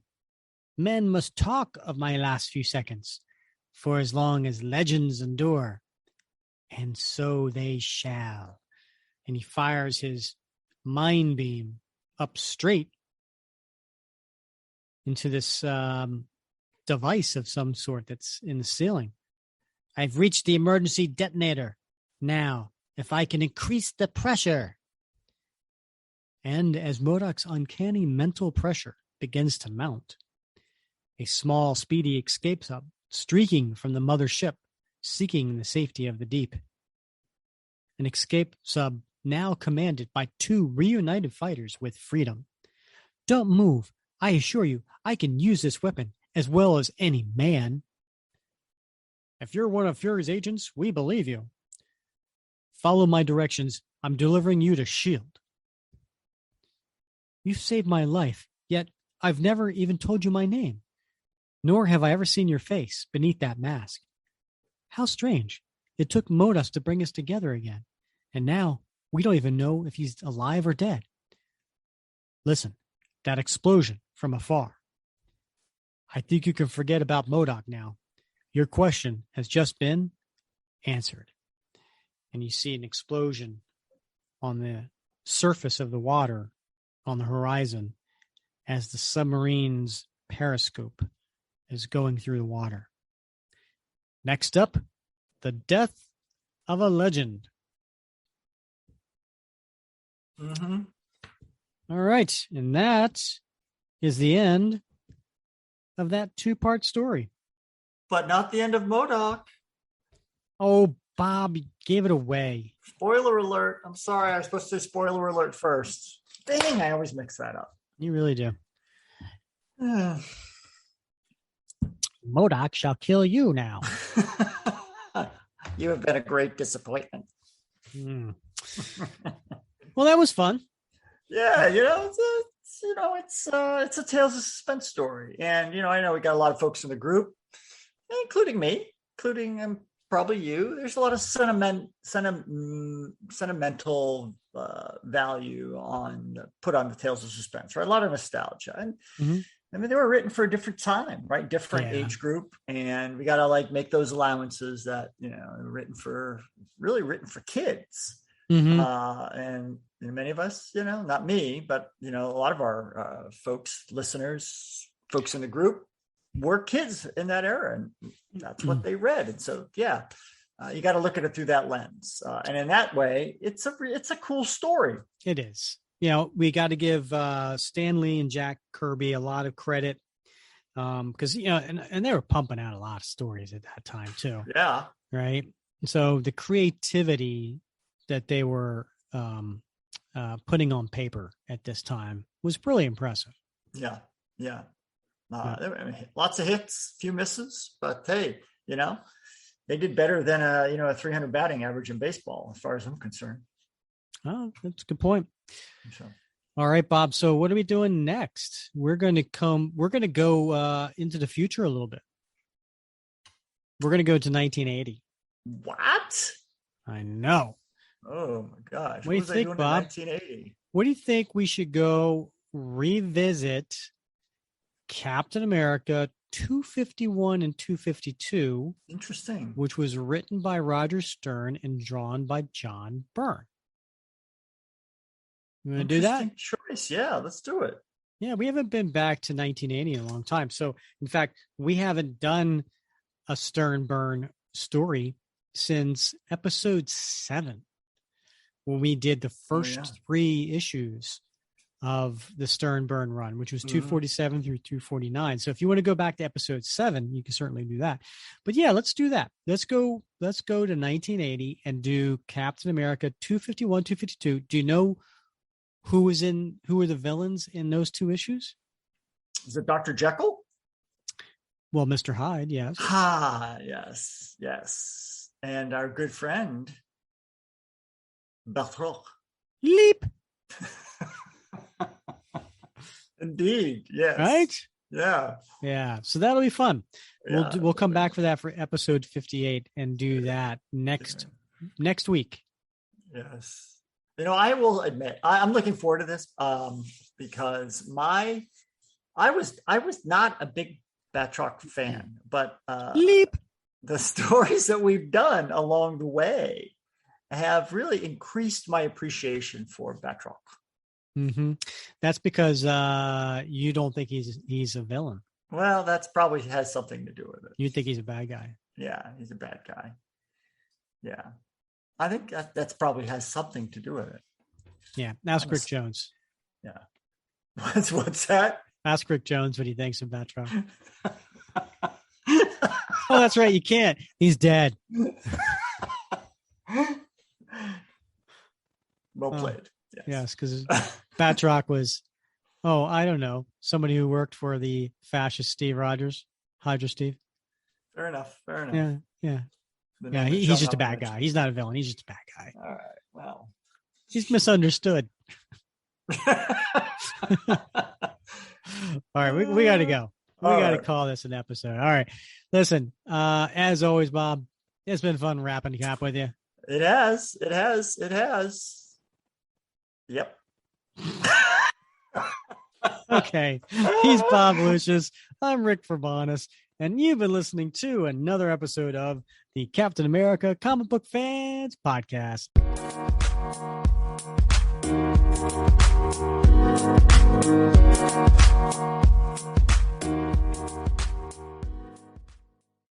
[SPEAKER 1] Men must talk of my last few seconds for as long as legends endure, and so they shall. And he fires his mind beam up straight into this device of some sort that's in the ceiling. I've reached the emergency detonator. Now, if I can increase the pressure. And as MODOK's uncanny mental pressure begins to mount, a small, speedy escape sub streaking from the mother ship, seeking the safety of the deep. An escape sub now commanded by two reunited fighters with freedom. Don't move. I assure you, I can use this weapon as well as any man. If you're one of Fury's agents, we believe you. Follow my directions. I'm delivering you to S.H.I.E.L.D. You've saved my life, yet I've never even told you my name, nor have I ever seen your face beneath that mask. How strange. It took MODOK to bring us together again, and now we don't even know if he's alive or dead. Listen, that explosion from afar. I think you can forget about MODOK now. Your question has just been answered. And you see an explosion on the surface of the water on the horizon as the submarine's periscope is going through the water. Next up, the death of a legend.
[SPEAKER 2] Mm-hmm.
[SPEAKER 1] All right. And that is the end of that 2-part story.
[SPEAKER 2] But not the end of MODOK.
[SPEAKER 1] Oh, Bob, you gave it away.
[SPEAKER 2] Spoiler alert. I'm sorry. I was supposed to say spoiler alert first. Dang, I always mix that up.
[SPEAKER 1] You really do. MODOK shall kill you now.
[SPEAKER 2] You have been a great disappointment.
[SPEAKER 1] Well, that was fun.
[SPEAKER 2] Yeah, it's a Tales of Suspense story, and I know we got a lot of folks in the group, including me, including probably you. There's a lot of sentimental value put on the Tales of Suspense, right? A lot of nostalgia, and I mean, they were written for a different time, right? Different age group, and we got to make those allowances that written for kids. And many of us, not me, but a lot of our listeners, folks in the group were kids in that era, and that's what they read. And so, you got to look at it through that lens. And in that way, it's a cool story.
[SPEAKER 1] It is. We got to give Stan Lee and Jack Kirby a lot of credit because, and they were pumping out a lot of stories at that time too.
[SPEAKER 2] Yeah.
[SPEAKER 1] Right. So the creativity that they were putting on paper at this time was really impressive.
[SPEAKER 2] Yeah. Yeah. Lots of hits, few misses, but hey, they did better than a 300 batting average in baseball, as far as I'm concerned.
[SPEAKER 1] Oh, that's a good point.
[SPEAKER 2] So.
[SPEAKER 1] All right, Bob. So what are we doing next? We're going to go into the future a little bit. We're going to go to 1980.
[SPEAKER 2] What?
[SPEAKER 1] I know.
[SPEAKER 2] Oh my gosh.
[SPEAKER 1] What do you think, Bob?
[SPEAKER 2] 1980?
[SPEAKER 1] What do you think we should go revisit Captain America 251 and 252?
[SPEAKER 2] Interesting.
[SPEAKER 1] Which was written by Roger Stern and drawn by John Byrne. You want to do that?
[SPEAKER 2] Choice. Yeah, let's do it.
[SPEAKER 1] Yeah, we haven't been back to 1980 in a long time. So, in fact, we haven't done a Stern Byrne story since episode 7, when we did the first 3 issues of the Stern Byrne run, which was 247 through 249. So if you want to go back to episode 7, you can certainly do that. But yeah, let's do that. Let's go to 1980 and do Captain America 251, 252. Do you know who were the villains in those 2 issues?
[SPEAKER 2] Is it Dr. Jekyll?
[SPEAKER 1] Well, Mr. Hyde, yes.
[SPEAKER 2] Yes. And our good friend, Bertrand.
[SPEAKER 1] Leap.
[SPEAKER 2] Indeed, yes.
[SPEAKER 1] Right?
[SPEAKER 2] Yeah.
[SPEAKER 1] So that'll be fun.
[SPEAKER 2] Yeah,
[SPEAKER 1] we'll come back for that for episode 58 and do that next week.
[SPEAKER 2] Yes. I will admit I'm looking forward to this because I was not a big Batroc fan, but the stories that we've done along the way have really increased my appreciation for Batroc.
[SPEAKER 1] Mm-hmm. That's because you don't think he's a villain.
[SPEAKER 2] Well, that's probably has something to do with it.
[SPEAKER 1] You think he's a bad guy?
[SPEAKER 2] Yeah, he's a bad guy. Yeah, I think that's probably has something to do with it.
[SPEAKER 1] Yeah, ask Rick Jones.
[SPEAKER 2] Yeah, what's that?
[SPEAKER 1] Ask Rick Jones what he thinks of Batroc. Oh, that's right. You can't. He's dead.
[SPEAKER 2] Well played.
[SPEAKER 1] Yes, because Batroc was, I don't know, somebody who worked for the fascist Steve Rogers, Hydra Steve.
[SPEAKER 2] Fair enough.
[SPEAKER 1] Yeah. Yeah, he's just a bad guy. He's not a villain. He's just a bad guy.
[SPEAKER 2] All right. Well,
[SPEAKER 1] he's misunderstood. All right, we got to go. We got to call this an episode. All right. Listen, as always, Bob, it's been fun wrapping cap with you.
[SPEAKER 2] It has. Yep.
[SPEAKER 1] Okay. He's Bob Lucius. I'm Rick Verbanis, and you've been listening to another episode of the Captain America Comic Book Fans Podcast.